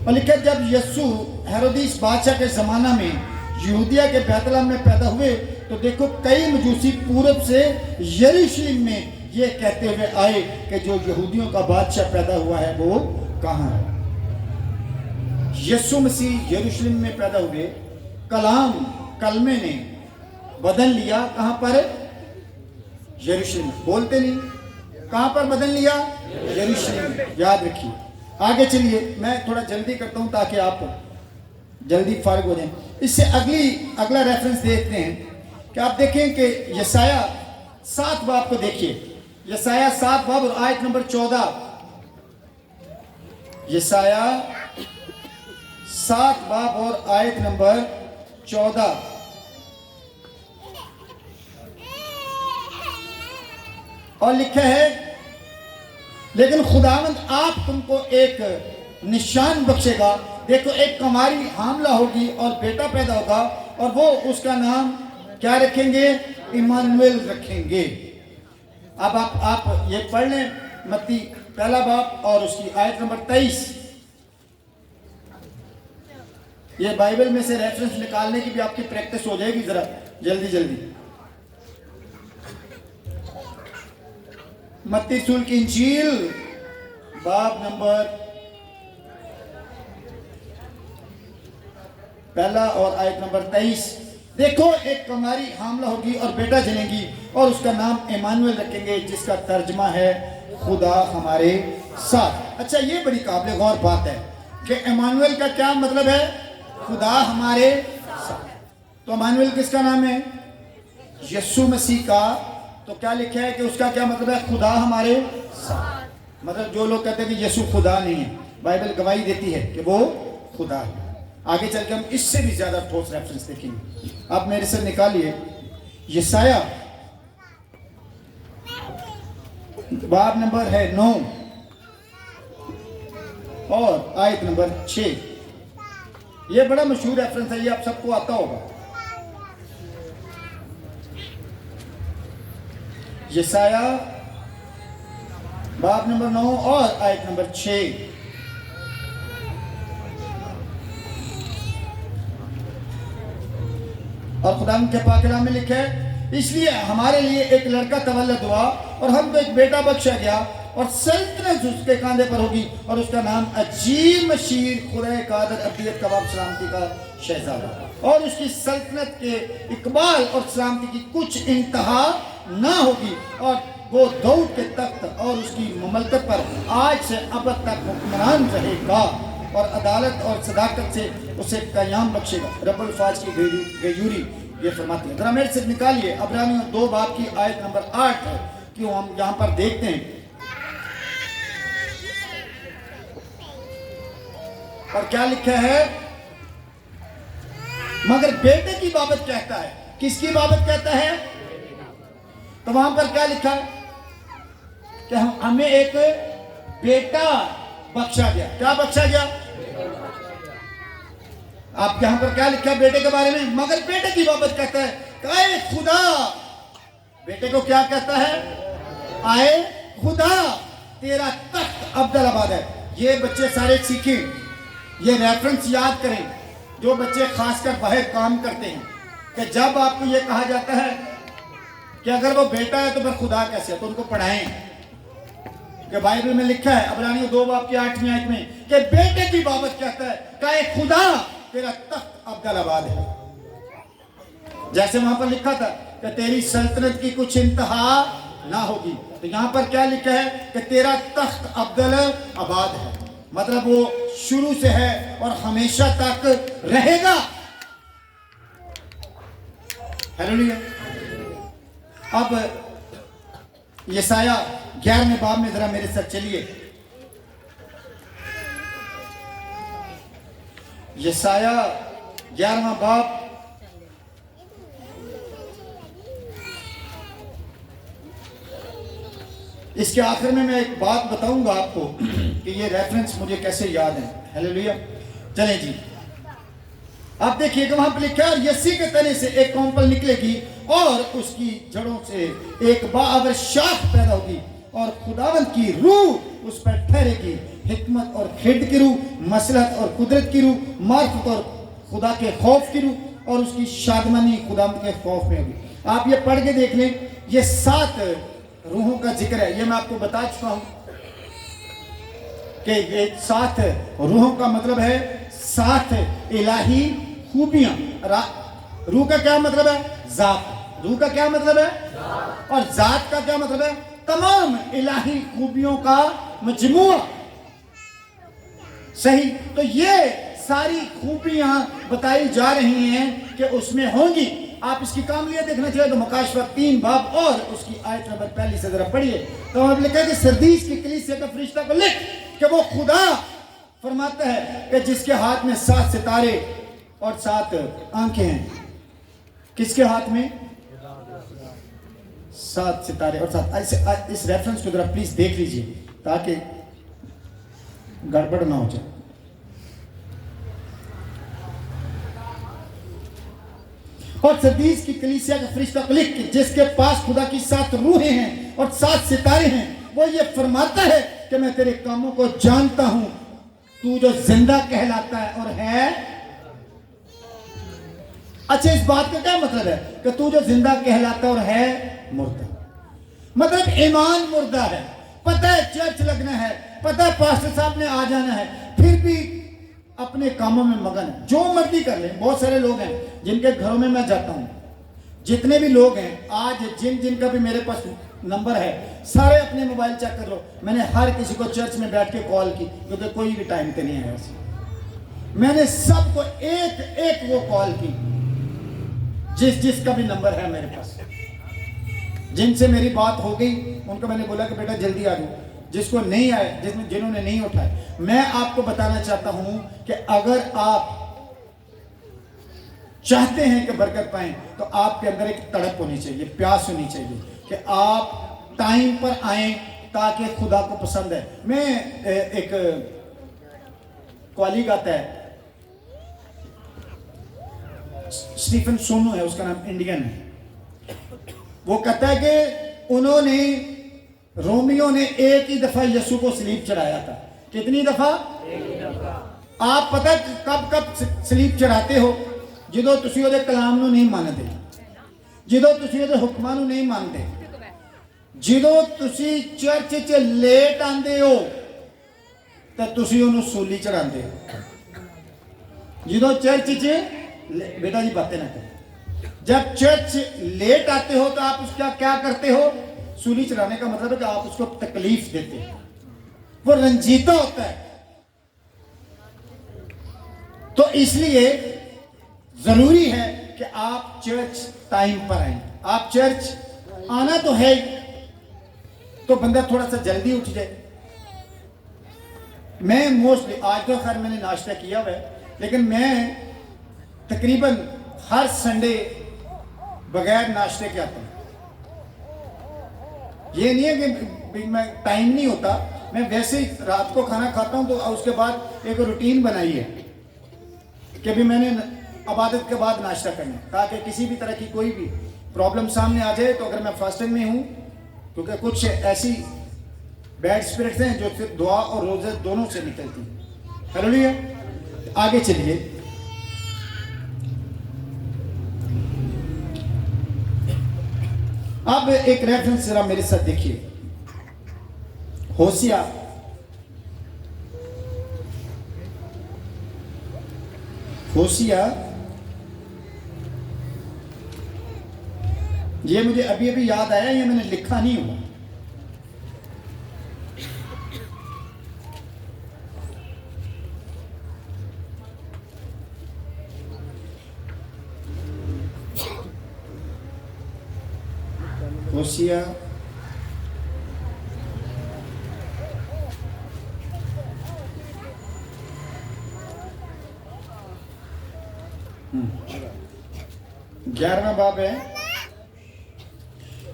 और लिखा, जब यीशु हेरोदिस बादशाह के ज़माना में यहूदिया के बैतलहम में पैदा हुए तो देखो कई मजूसी पूरब से यरूशलेम में ये कहते हुए आए कि जो यहूदियों का बादशाह पैदा हुआ है वो कहाँ है। यीशु मसीह यरूशलेम में पैदा हुए, कलमे ने बदल लिया, कहाँ पर? यरूशलेम। बोलते नहीं, कहाँ पर बदल लिया? यरूशलेम। याद रखिए। आगे चलिए, मैं थोड़ा जल्दी करता हूं ताकि आप जल्दी फारिग हो जाएं। इससे अगला रेफरेंस देखते हैं कि आप देखें कि यशाया 7 बाब को देखिए, यशाया 7 बाब और आयत नंबर 14। यशाया 7 बाब और आयत नंबर 14। और लिखा है, लेकिन खुदावंद आप तुमको एक निशान बख्शेगा, देखो एक कुमारी हामला होगी और बेटा पैदा होगा और वो उसका नाम क्या रखेंगे? इमानुएल रखेंगे। अब आप ये पढ़ लें, मत्ती 1 बाब और उसकी आयत नंबर 23। ये बाइबल में से रेफरेंस निकालने की भी आपकी प्रैक्टिस हो जाएगी, जरा जल्दी जल्दी। मत्ती रसूल की इंजील बाब नंबर 1 और आयत नंबर 23। देखो एक कुमारी हामला होगी और बेटा जनेगी और उसका नाम इमानुएल रखेंगे, जिसका तर्जमा है खुदा हमारे साथ। अच्छा, ये बड़ी काबिल गौर बात है कि इमानुएल का क्या मतलब है? खुदा हमारे साथ। तो इमानुएल किसका नाम है? यीशु मसीह का। तो क्या लिखा है कि उसका क्या मतलब है? खुदा हमारे साथ। मतलब जो लोग कहते हैं कि यीशु खुदा नहीं है, बाइबल गवाही देती है कि वो खुदा है। आगे चल के हम इससे भी ज्यादा ठोस रेफरेंस देखेंगे। आप मेरे से निकालिए यशाया बाब नंबर है 9 और आयत नंबर 6। ये बड़ा मशहूर रेफरेंस है, ये आप सबको आता होगा। यशाया बाब नंबर 9 और आयत नंबर 6। और खुदा के पाक कलाम में लिखा है, इसलिए हमारे लिए एक लड़का तवल्लद हुआ और हमको एक बेटा बख्शा गया और सल्तनत उसके कांधे पर होगी और उसका नाम अजीम मशीर खुदा कादर अब्दियत कबाब सलामती का शहजादा। और उसकी सल्तनत के इकबाल और सलामती की कुछ इंतहा ना होगी और वो दाऊद के तख्त और उसकी ममलकत पर आज से अब तक हुक्मरान रहेगा और अदालत और सदाकत से उसे कयाम बख्शेगा। रब्बुल फाज की गयूरी ये फरमाती है। जरा मेरे से निकालिए अब्रानियों 2 बाब की आयत नंबर 8 क्यों हम यहाँ पर देखते हैं। और क्या लिखा है? मगर बेटे की बाबत कहता है। किसकी बाबत कहता है? तो वहां पर क्या लिखा है कि हमें एक बेटा बख्शा गया। क्या बख्शा गया? आप यहां पर क्या लिखा है बेटे के बारे में? मगर बेटे की बाबत कहता है, आए खुदा। बेटे को क्या कहता है? आए खुदा तेरा तख्त अब्दुल है। ये बच्चे सारे सीखें, ये रेफरेंस याद करें। जो बच्चे खासकर बाहर काम करते हैं कि जब आपको ये कहा जाता है कि अगर वो बेटा है तो फिर खुदा कैसे है, तो उनको पढ़ाएं कि बाइबल में लिखा है अब्रानियों 2 बाब की 8वीं आयत में कि बेटे की बाबत कहता है कि खुदा तेरा तख्त अब्दुल है। जैसे वहां पर लिखा था कि तेरी सल्तनत की कुछ इंतहा ना होगी, तो यहां पर क्या लिखा है कि तेरा तख्त अब्दुल है। मतलब वो शुरू से है और हमेशा तक रहेगा। हालेलुया। अब यशाया 11वें बाब में जरा मेरे साथ चलिए। यशाया 11वां बाब, इसके आखिर में मैं एक बात बताऊंगा आपको कि ये रेफरेंस मुझे कैसे याद है। हालेलुया। चलें जी, आप देखिए कि वहां पर लिखा है, यसी के तने से एक कौंपल निकलेगी और उसकी जड़ों से एक बावर शाख पैदा होगी और खुदावंद की रूह उस पर ठहरेगी, हिकमत और खिरद की रूह, मसलहत और कुदरत की रूह, मार्फत और खुदा के खौफ की रूह, और उसकी शादमानी खुदावंद के खौफ में होगी। आप ये पढ़ के देख लें, ये 7 रूहों का जिक्र है। ये मैं आपको बता चुका हूं कि ये 7 रूहों का मतलब है 7 इलाही खूबियां। रूह का क्या मतलब है? जात। रूह का क्या मतलब है? और जात का क्या मतलब है? तमाम इलाही खूबियों का मजमुआ। सही। तो ये सारी खूबियां बताई जा रही हैं कि उसमें होंगी। आप इसकी कामलियत देखना चाहिए तो मुकाशवा 3 बाब और उसकी आयत नंबर 1 से जरा पढ़िए। तो वहां लिखा है कि सरदीस की कलीसिया का फरिश्ता को लिख कि वो खुदा फरमाता है कि जिसके हाथ में 7 सितारे और 7 आंखें हैं। किसके हाथ में? 7 सितारे और 7। इस रेफरेंस को जरा प्लीज देख लीजिए ताकि गड़बड़ ना हो जाए। और सरदीस की कलीसिया का फरिश्ता को लिख के जिसके पास खुदा की 7 रूहें हैं और 7 सितारे हैं, वो ये फरमाता है कि मैं तेरे कामों को जानता हूं, तू जो जिंदा कहलाता है और है। अच्छा, इस बात का क्या मतलब है कि तू जो जिंदा कहलाता और है मुर्दा? मतलब ईमान मुर्दा है। पता है चर्च लगना है, पता है पास्टर साहब ने आ जाना है, फिर भी अपने कामों में मगन है, जो मर्जी कर ले। बहुत सारे लोग हैं जिनके घरों में मैं जाता हूं, जितने भी लोग हैं आज, जिनका भी मेरे पास नंबर है, सारे अपने मोबाइल चेक कर लो। मैंने हर किसी को चर्च में बैठ के कॉल की, क्योंकि कोई भी टाइम पे नहीं है वैसे। मैंने सबको एक वो कॉल की जिसका भी नंबर है मेरे पास, जिनसे मेरी बात हो गई उनको मैंने बोला कि बेटा जल्दी आ जाओ। जिसको नहीं आए, जिन्होंने नहीं उठाए, मैं आपको बताना चाहता हूं कि अगर आप चाहते हैं कि बरकत पाएं तो आपके अंदर एक तड़प होनी चाहिए, प्यास होनी चाहिए कि आप टाइम पर आए ताकि खुदा को पसंद है। मैं एक कवाली गाता है, स्टीफन सोनू है उसका नाम, इंडियन है। वो कहता है कि उन्होंने, रोमियो ने एक ही दफा यीशु को सलीब चढ़ाया था। कितनी दफा? एक ही दफा। आप पता कब सलीब चढ़ाते हो? ਜਦੋਂ ਤੁਸੀਂ ਉਹਦੇ ਕਲਾਮ ਨੂੰ ਨਹੀਂ ਮੰਨਦੇ, ਜਦੋਂ ਤੁਸੀਂ ਉਹਦੇ ਹੁਕਮਾਂ ਨੂੰ ਨਹੀਂ ਮੰਨਦੇ, ਜਦੋਂ ਤੁਸੀਂ ਚਰਚ 'ਚ ਲੇਟ ਆਂਦੇ ਹੋ ਤਾਂ ਤੁਸੀਂ ਉਹਨੂੰ ਸੂਲੀ ਚੜਾਉਂਦੇ ਹੋ। ਜਦੋਂ ਚर्च 'ਚ बेटा जी बातें ना करें, जब चर्च लेट आते हो तो आप उसका क्या करते हो? सूली चढ़ाने का मतलब है कि आप उसको तकलीफ देते हो, वो रंजीता होता है। तो इसलिए जरूरी है कि आप चर्च टाइम पर आए। आप चर्च आना तो है तो बंदा थोड़ा सा जल्दी उठ जाए। मैं मोस्टली, आज तो खैर मैंने नाश्ता किया हुआ है, लेकिन मैं तकरीबन हर संडे बगैर नाश्ते के आता हूँ। ये नहीं है कि मैं टाइम नहीं होता, मैं वैसे ही रात को खाना खाता हूँ तो उसके बाद एक रूटीन बनाई है कि भी मैंने इबादत के बाद नाश्ता करना, ताकि किसी भी तरह की कोई भी प्रॉब्लम सामने आ जाए तो अगर मैं फास्टिंग में हूँ, क्योंकि कुछ ऐसी बैड स्पिरिट्स हैं जो सिर्फ दुआ और रोज़े दोनों से निकलती हैं। हालेलुया। आगे चलिए। अब एक रेफरेंस जरा मेरे साथ देखिए, होशिया ये मुझे अभी अभी याद आया, ये मैंने लिखा नहीं हुआ। होशिया ग्यारहवा बाब है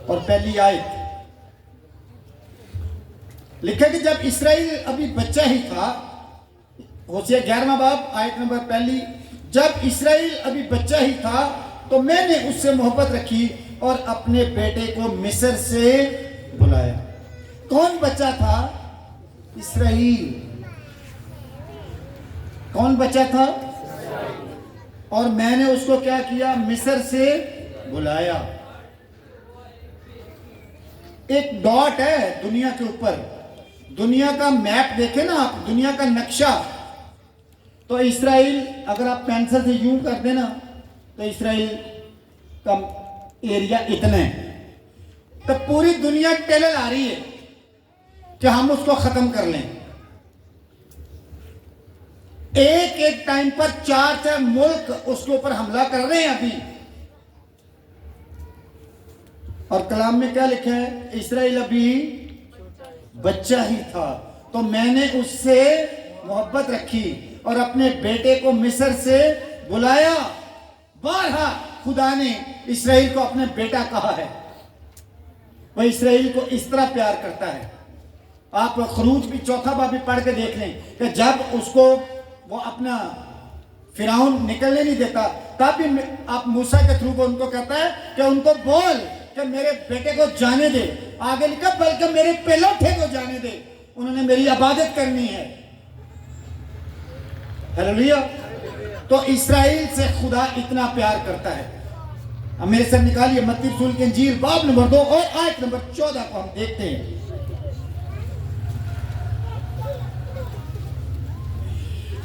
और पहली आयत लिखा कि जब इस्राएल अभी बच्चा ही था, होशिया 11वां बाब आयत नंबर पहली, जब इस्राएल अभी बच्चा ही था तो मैंने उससे मोहब्बत रखी और अपने बेटे को मिस्र से बुलाया। कौन बच्चा था? इस्राएल। कौन बच्चा था? और मैंने उसको क्या किया? मिस्र से बुलाया। एक डॉट है दुनिया के ऊपर, दुनिया का मैप देखे ना आप, दुनिया का नक्शा, तो इस्राएल अगर आप पेंसिल से यूं कर देना तो इस्राएल का एरिया इतना है, तो पूरी दुनिया टेलर आ रही है कि हम उसको खत्म कर लें। एक एक टाइम पर 4 मुल्क उसके ऊपर हमला कर रहे हैं अभी। और कलाम में क्या लिखा है? इस्राएल अभी बच्चा ही था तो मैंने उससे मोहब्बत रखी और अपने बेटे को मिस्र से बुलाया। बारहा खुदा ने इस्राएल को अपने बेटा कहा है। वह इस्राएल को इस तरह प्यार करता है। आप खरूज भी 4वां बाब भी पढ़ के देख लें कि जब उसको वो अपना फिरौन निकलने नहीं देता, तब भी आप मूसा के थ्रू को उनको कहता है कि उनको बोल कि मेरे बेटे को जाने दे। आगे लिखा बल्कि मेरे पेलोठे को जाने दे, उन्होंने मेरी इबादत करनी है। हालेलुया। तो इस्राएल से खुदा इतना प्यार करता है। अब मेरे साथ निकालिए मत्ती रसूल की इंजील बाब नंबर 2 और आयत नंबर 14 को हम देखते हैं।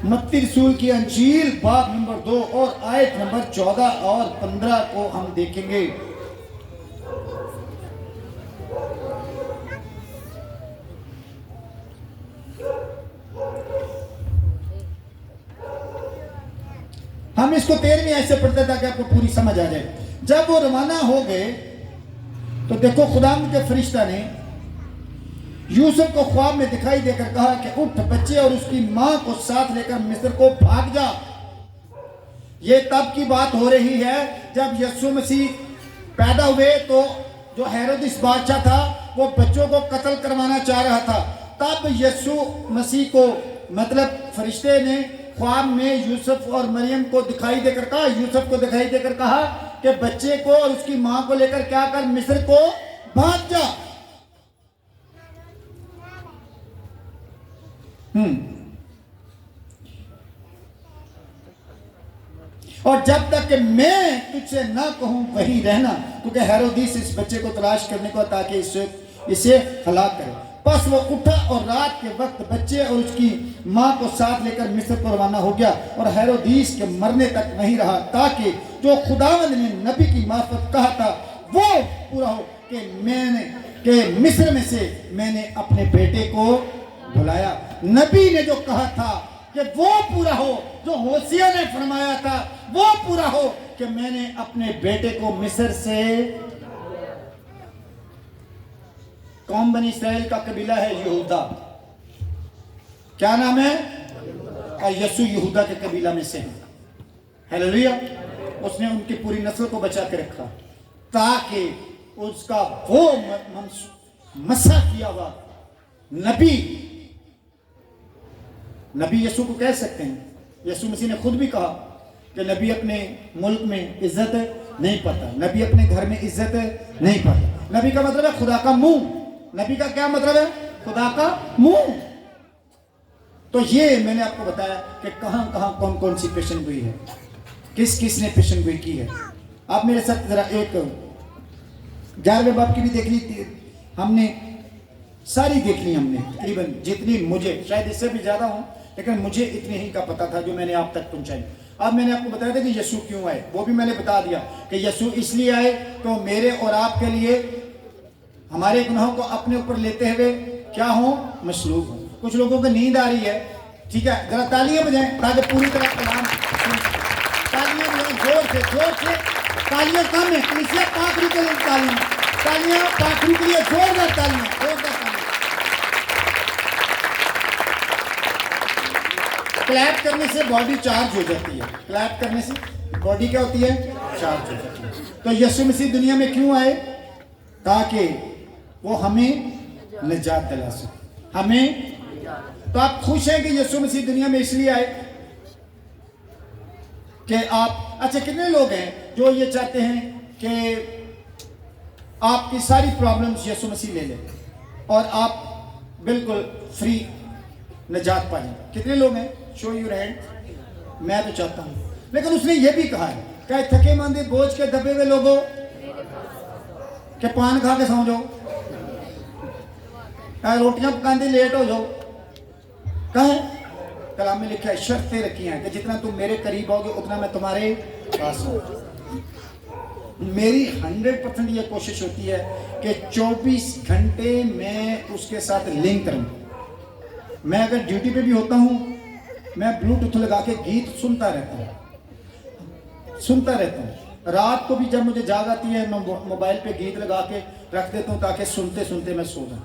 मत्ती रसूल की अंजील बाब नंबर 2 और आयत नंबर 14 और 15 को हम देखेंगे। हम इसको 13वीं आयत से पढ़ते ताकि आपको पूरी समझ आ जाए। जब वो रवाना हो गए तो देखो खुदाम के फरिश्ता ने यूसुफ को ख्वाब में दिखाई देकर कहा कि उठ बच्चे और उसकी मां को साथ लेकर मिस्र को भाग जा। ये तब की बात हो रही है जब यीशु मसीह पैदा हुए तो जो हेरोदिस बादशाह था वो बच्चों को कत्ल करवाना चाह रहा था। तब यीशु मसीह को मतलब फरिश्ते ने ख्वाब में यूसुफ और मरियम को दिखाई देकर कहा, यूसुफ को दिखाई देकर कहा कि बच्चे को और उसकी मां को लेकर क्या कर, मिस्र को भाग जा। और जब तक कि मैं तुझसे ना कहूं वहीं रहना, क्योंकि हेरोदिस इस बच्चे को तलाश करने को ताकि इसे हलाक करे। बस वो उठा और रात के वक्त बच्चे और उसकी मां को साथ लेकर मिस्र को रवाना हो गया और हेरोदिस के मरने तक वहीं रहा ताकि जो खुदावंद ने नबी की मार्फत कहा था वो पूरा हो कि मिस्र में से मैंने अपने बेटे को बुलाया। नबी ने जो कहा था कि वो पूरा हो, जो होशिया ने फरमाया था वो पूरा हो कि मैंने अपने बेटे को मिस्र से। कौम बनी इस्राएल का कबीला है यहूदा। क्या नाम है? और यीशु यहूदा के कबीला में से है। हालेलुया। उसने उनकी पूरी नस्ल को बचा के रखा ताकि उसका वो मसा किया हुआ नबी यीशु को कह सकते हैं। यीशु मसीह ने खुद भी कहा कि नबी अपने मुल्क में इज्जत नहीं पाता, नबी अपने घर में इज्जत नहीं पाता। नबी का मतलब है खुदा का मुंह। नबी का क्या मतलब है? खुदा का मुंह। तो ये मैंने आपको बताया कि कहां कहां कौन कौन सी पेशन गोई है, किस किस ने पेशन गोई की है। आप मेरे साथ जरा एक 11वें बाब की भी देख ली थी हमने, सारी देख ली हमने तकरीबन, जितनी मुझे, शायद इससे भी ज्यादा हो लेकिन मुझे इतने ही का पता था जो मैंने आप तक पहुंचाई। अब मैंने आपको बताया था कि यीशु क्यों आए, वो भी मैंने बता दिया कि यीशु इसलिए आए तो मेरे और आपके लिए हमारे गुनाहों को अपने ऊपर लेते हुए क्या हो, मसलूब हो। कुछ लोगों को नींद आ रही है, ठीक है, जरा तालियां बजाएं ताकि पूरी तरह कलाम। तालियां बजाएं जोर से, तालियां कम है, इसलिए पाखड़ी के लिए तालियां। तालियां पाखरू के लिए, जोरदार तालियां, जोरदार तालियां। क्लैप करने से बॉडी चार्ज हो जाती है, क्लैप करने से बॉडी क्या होती है, चार्ज हो जाती है। तो यीशु मसीह दुनिया में क्यों आए? ताकि वो हमें निजात दिला सके, हमें। तो आप खुश हैं कि यीशु मसीह दुनिया में इसलिए आए कि आप, अच्छा कितने लोग हैं जो ये चाहते हैं कि आपकी सारी प्रॉब्लम्स यीशु मसीह ले ले और आप बिल्कुल फ्री निजात पाएं? कितने लोग हैं? Show your hand. मैं तो चाहता हूं, लेकिन उसने ये भी कहा है कि थके मांदे बोझ के दबे हुए लोगों के पान खा के सो जाओ, रोटियां पकाने लेट हो जाओ। कहा कलाम में लिखा है, शर्तें रखी हैं कि जितना तुम मेरे करीब होगे उतना मैं तुम्हारे पास हूं। मेरी 100% ये कोशिश होती है कि 24 घंटे मैं उसके साथ लिंक करूं। मैं अगर ड्यूटी पे भी होता हूं, मैं ब्लूटूथ लगा के गीत सुनता रहता हूं। रात को भी जब मुझे जाग आती है, मैं मोबाइल पे गीत लगा के रख देता हूं ताकि सुनते सुनते मैं सो जाऊं।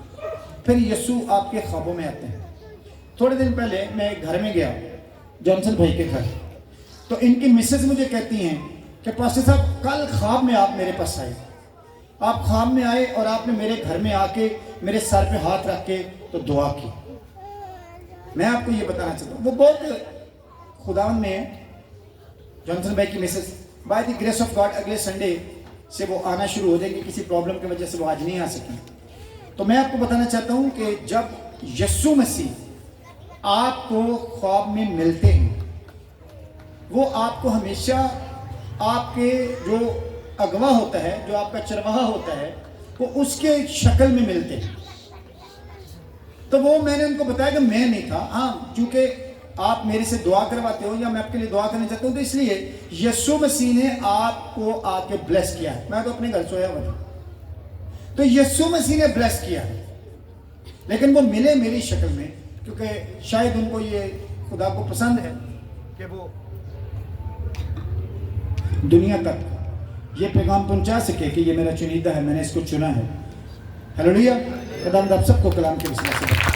फिर यीशु आपके ख्वाबों में आते हैं। थोड़े दिन पहले मैं एक घर में गया, जॉनसन भाई के घर, तो इनकी मिसेज मुझे कहती हैं कि पास्टर साहब कल ख्वाब में आप मेरे पास आए, आप ख्वाब में आए और आपने मेरे घर में आके मेरे सर पे हाथ रख के तो दुआ की। मैं आपको ये बताना चाहता हूँ, वो बहुत खुदावंद में है, जॉनसन भाई की Mrs. By the grace of God अगले संडे से वो आना शुरू हो जाएंगे, किसी प्रॉब्लम की वजह से वो आज नहीं आ सकी। तो मैं आपको बताना चाहता हूँ कि जब यीशु मसीह आपको ख्वाब में मिलते हैं, वो आपको हमेशा आपके जो अगवा होता है, जो आपका चरवाहा होता है, वो उसके शक्ल में मिलते हैं। तो वो मैंने उनको बताया कि मैं नहीं था, हाँ चूंकि आप मेरे से दुआ करवाते हो या मैं आपके लिए दुआ करना चाहता हूँ, तो इसलिए यीशु मसीह ने आपको आके ब्लेस किया है। मैं तो अपने घर सोया हुआ था, तो यीशु मसीह ने ब्लेस किया, लेकिन वो मिले मेरी शक्ल में, क्योंकि शायद उनको ये खुदा को पसंद है कि वो दुनिया तक ये पैगाम पहुंचा सके कि ये मेरा चुनीदा है, मैंने इसको चुना है। हालेलुया। खुदा आप सबको कलाम के विश्वास से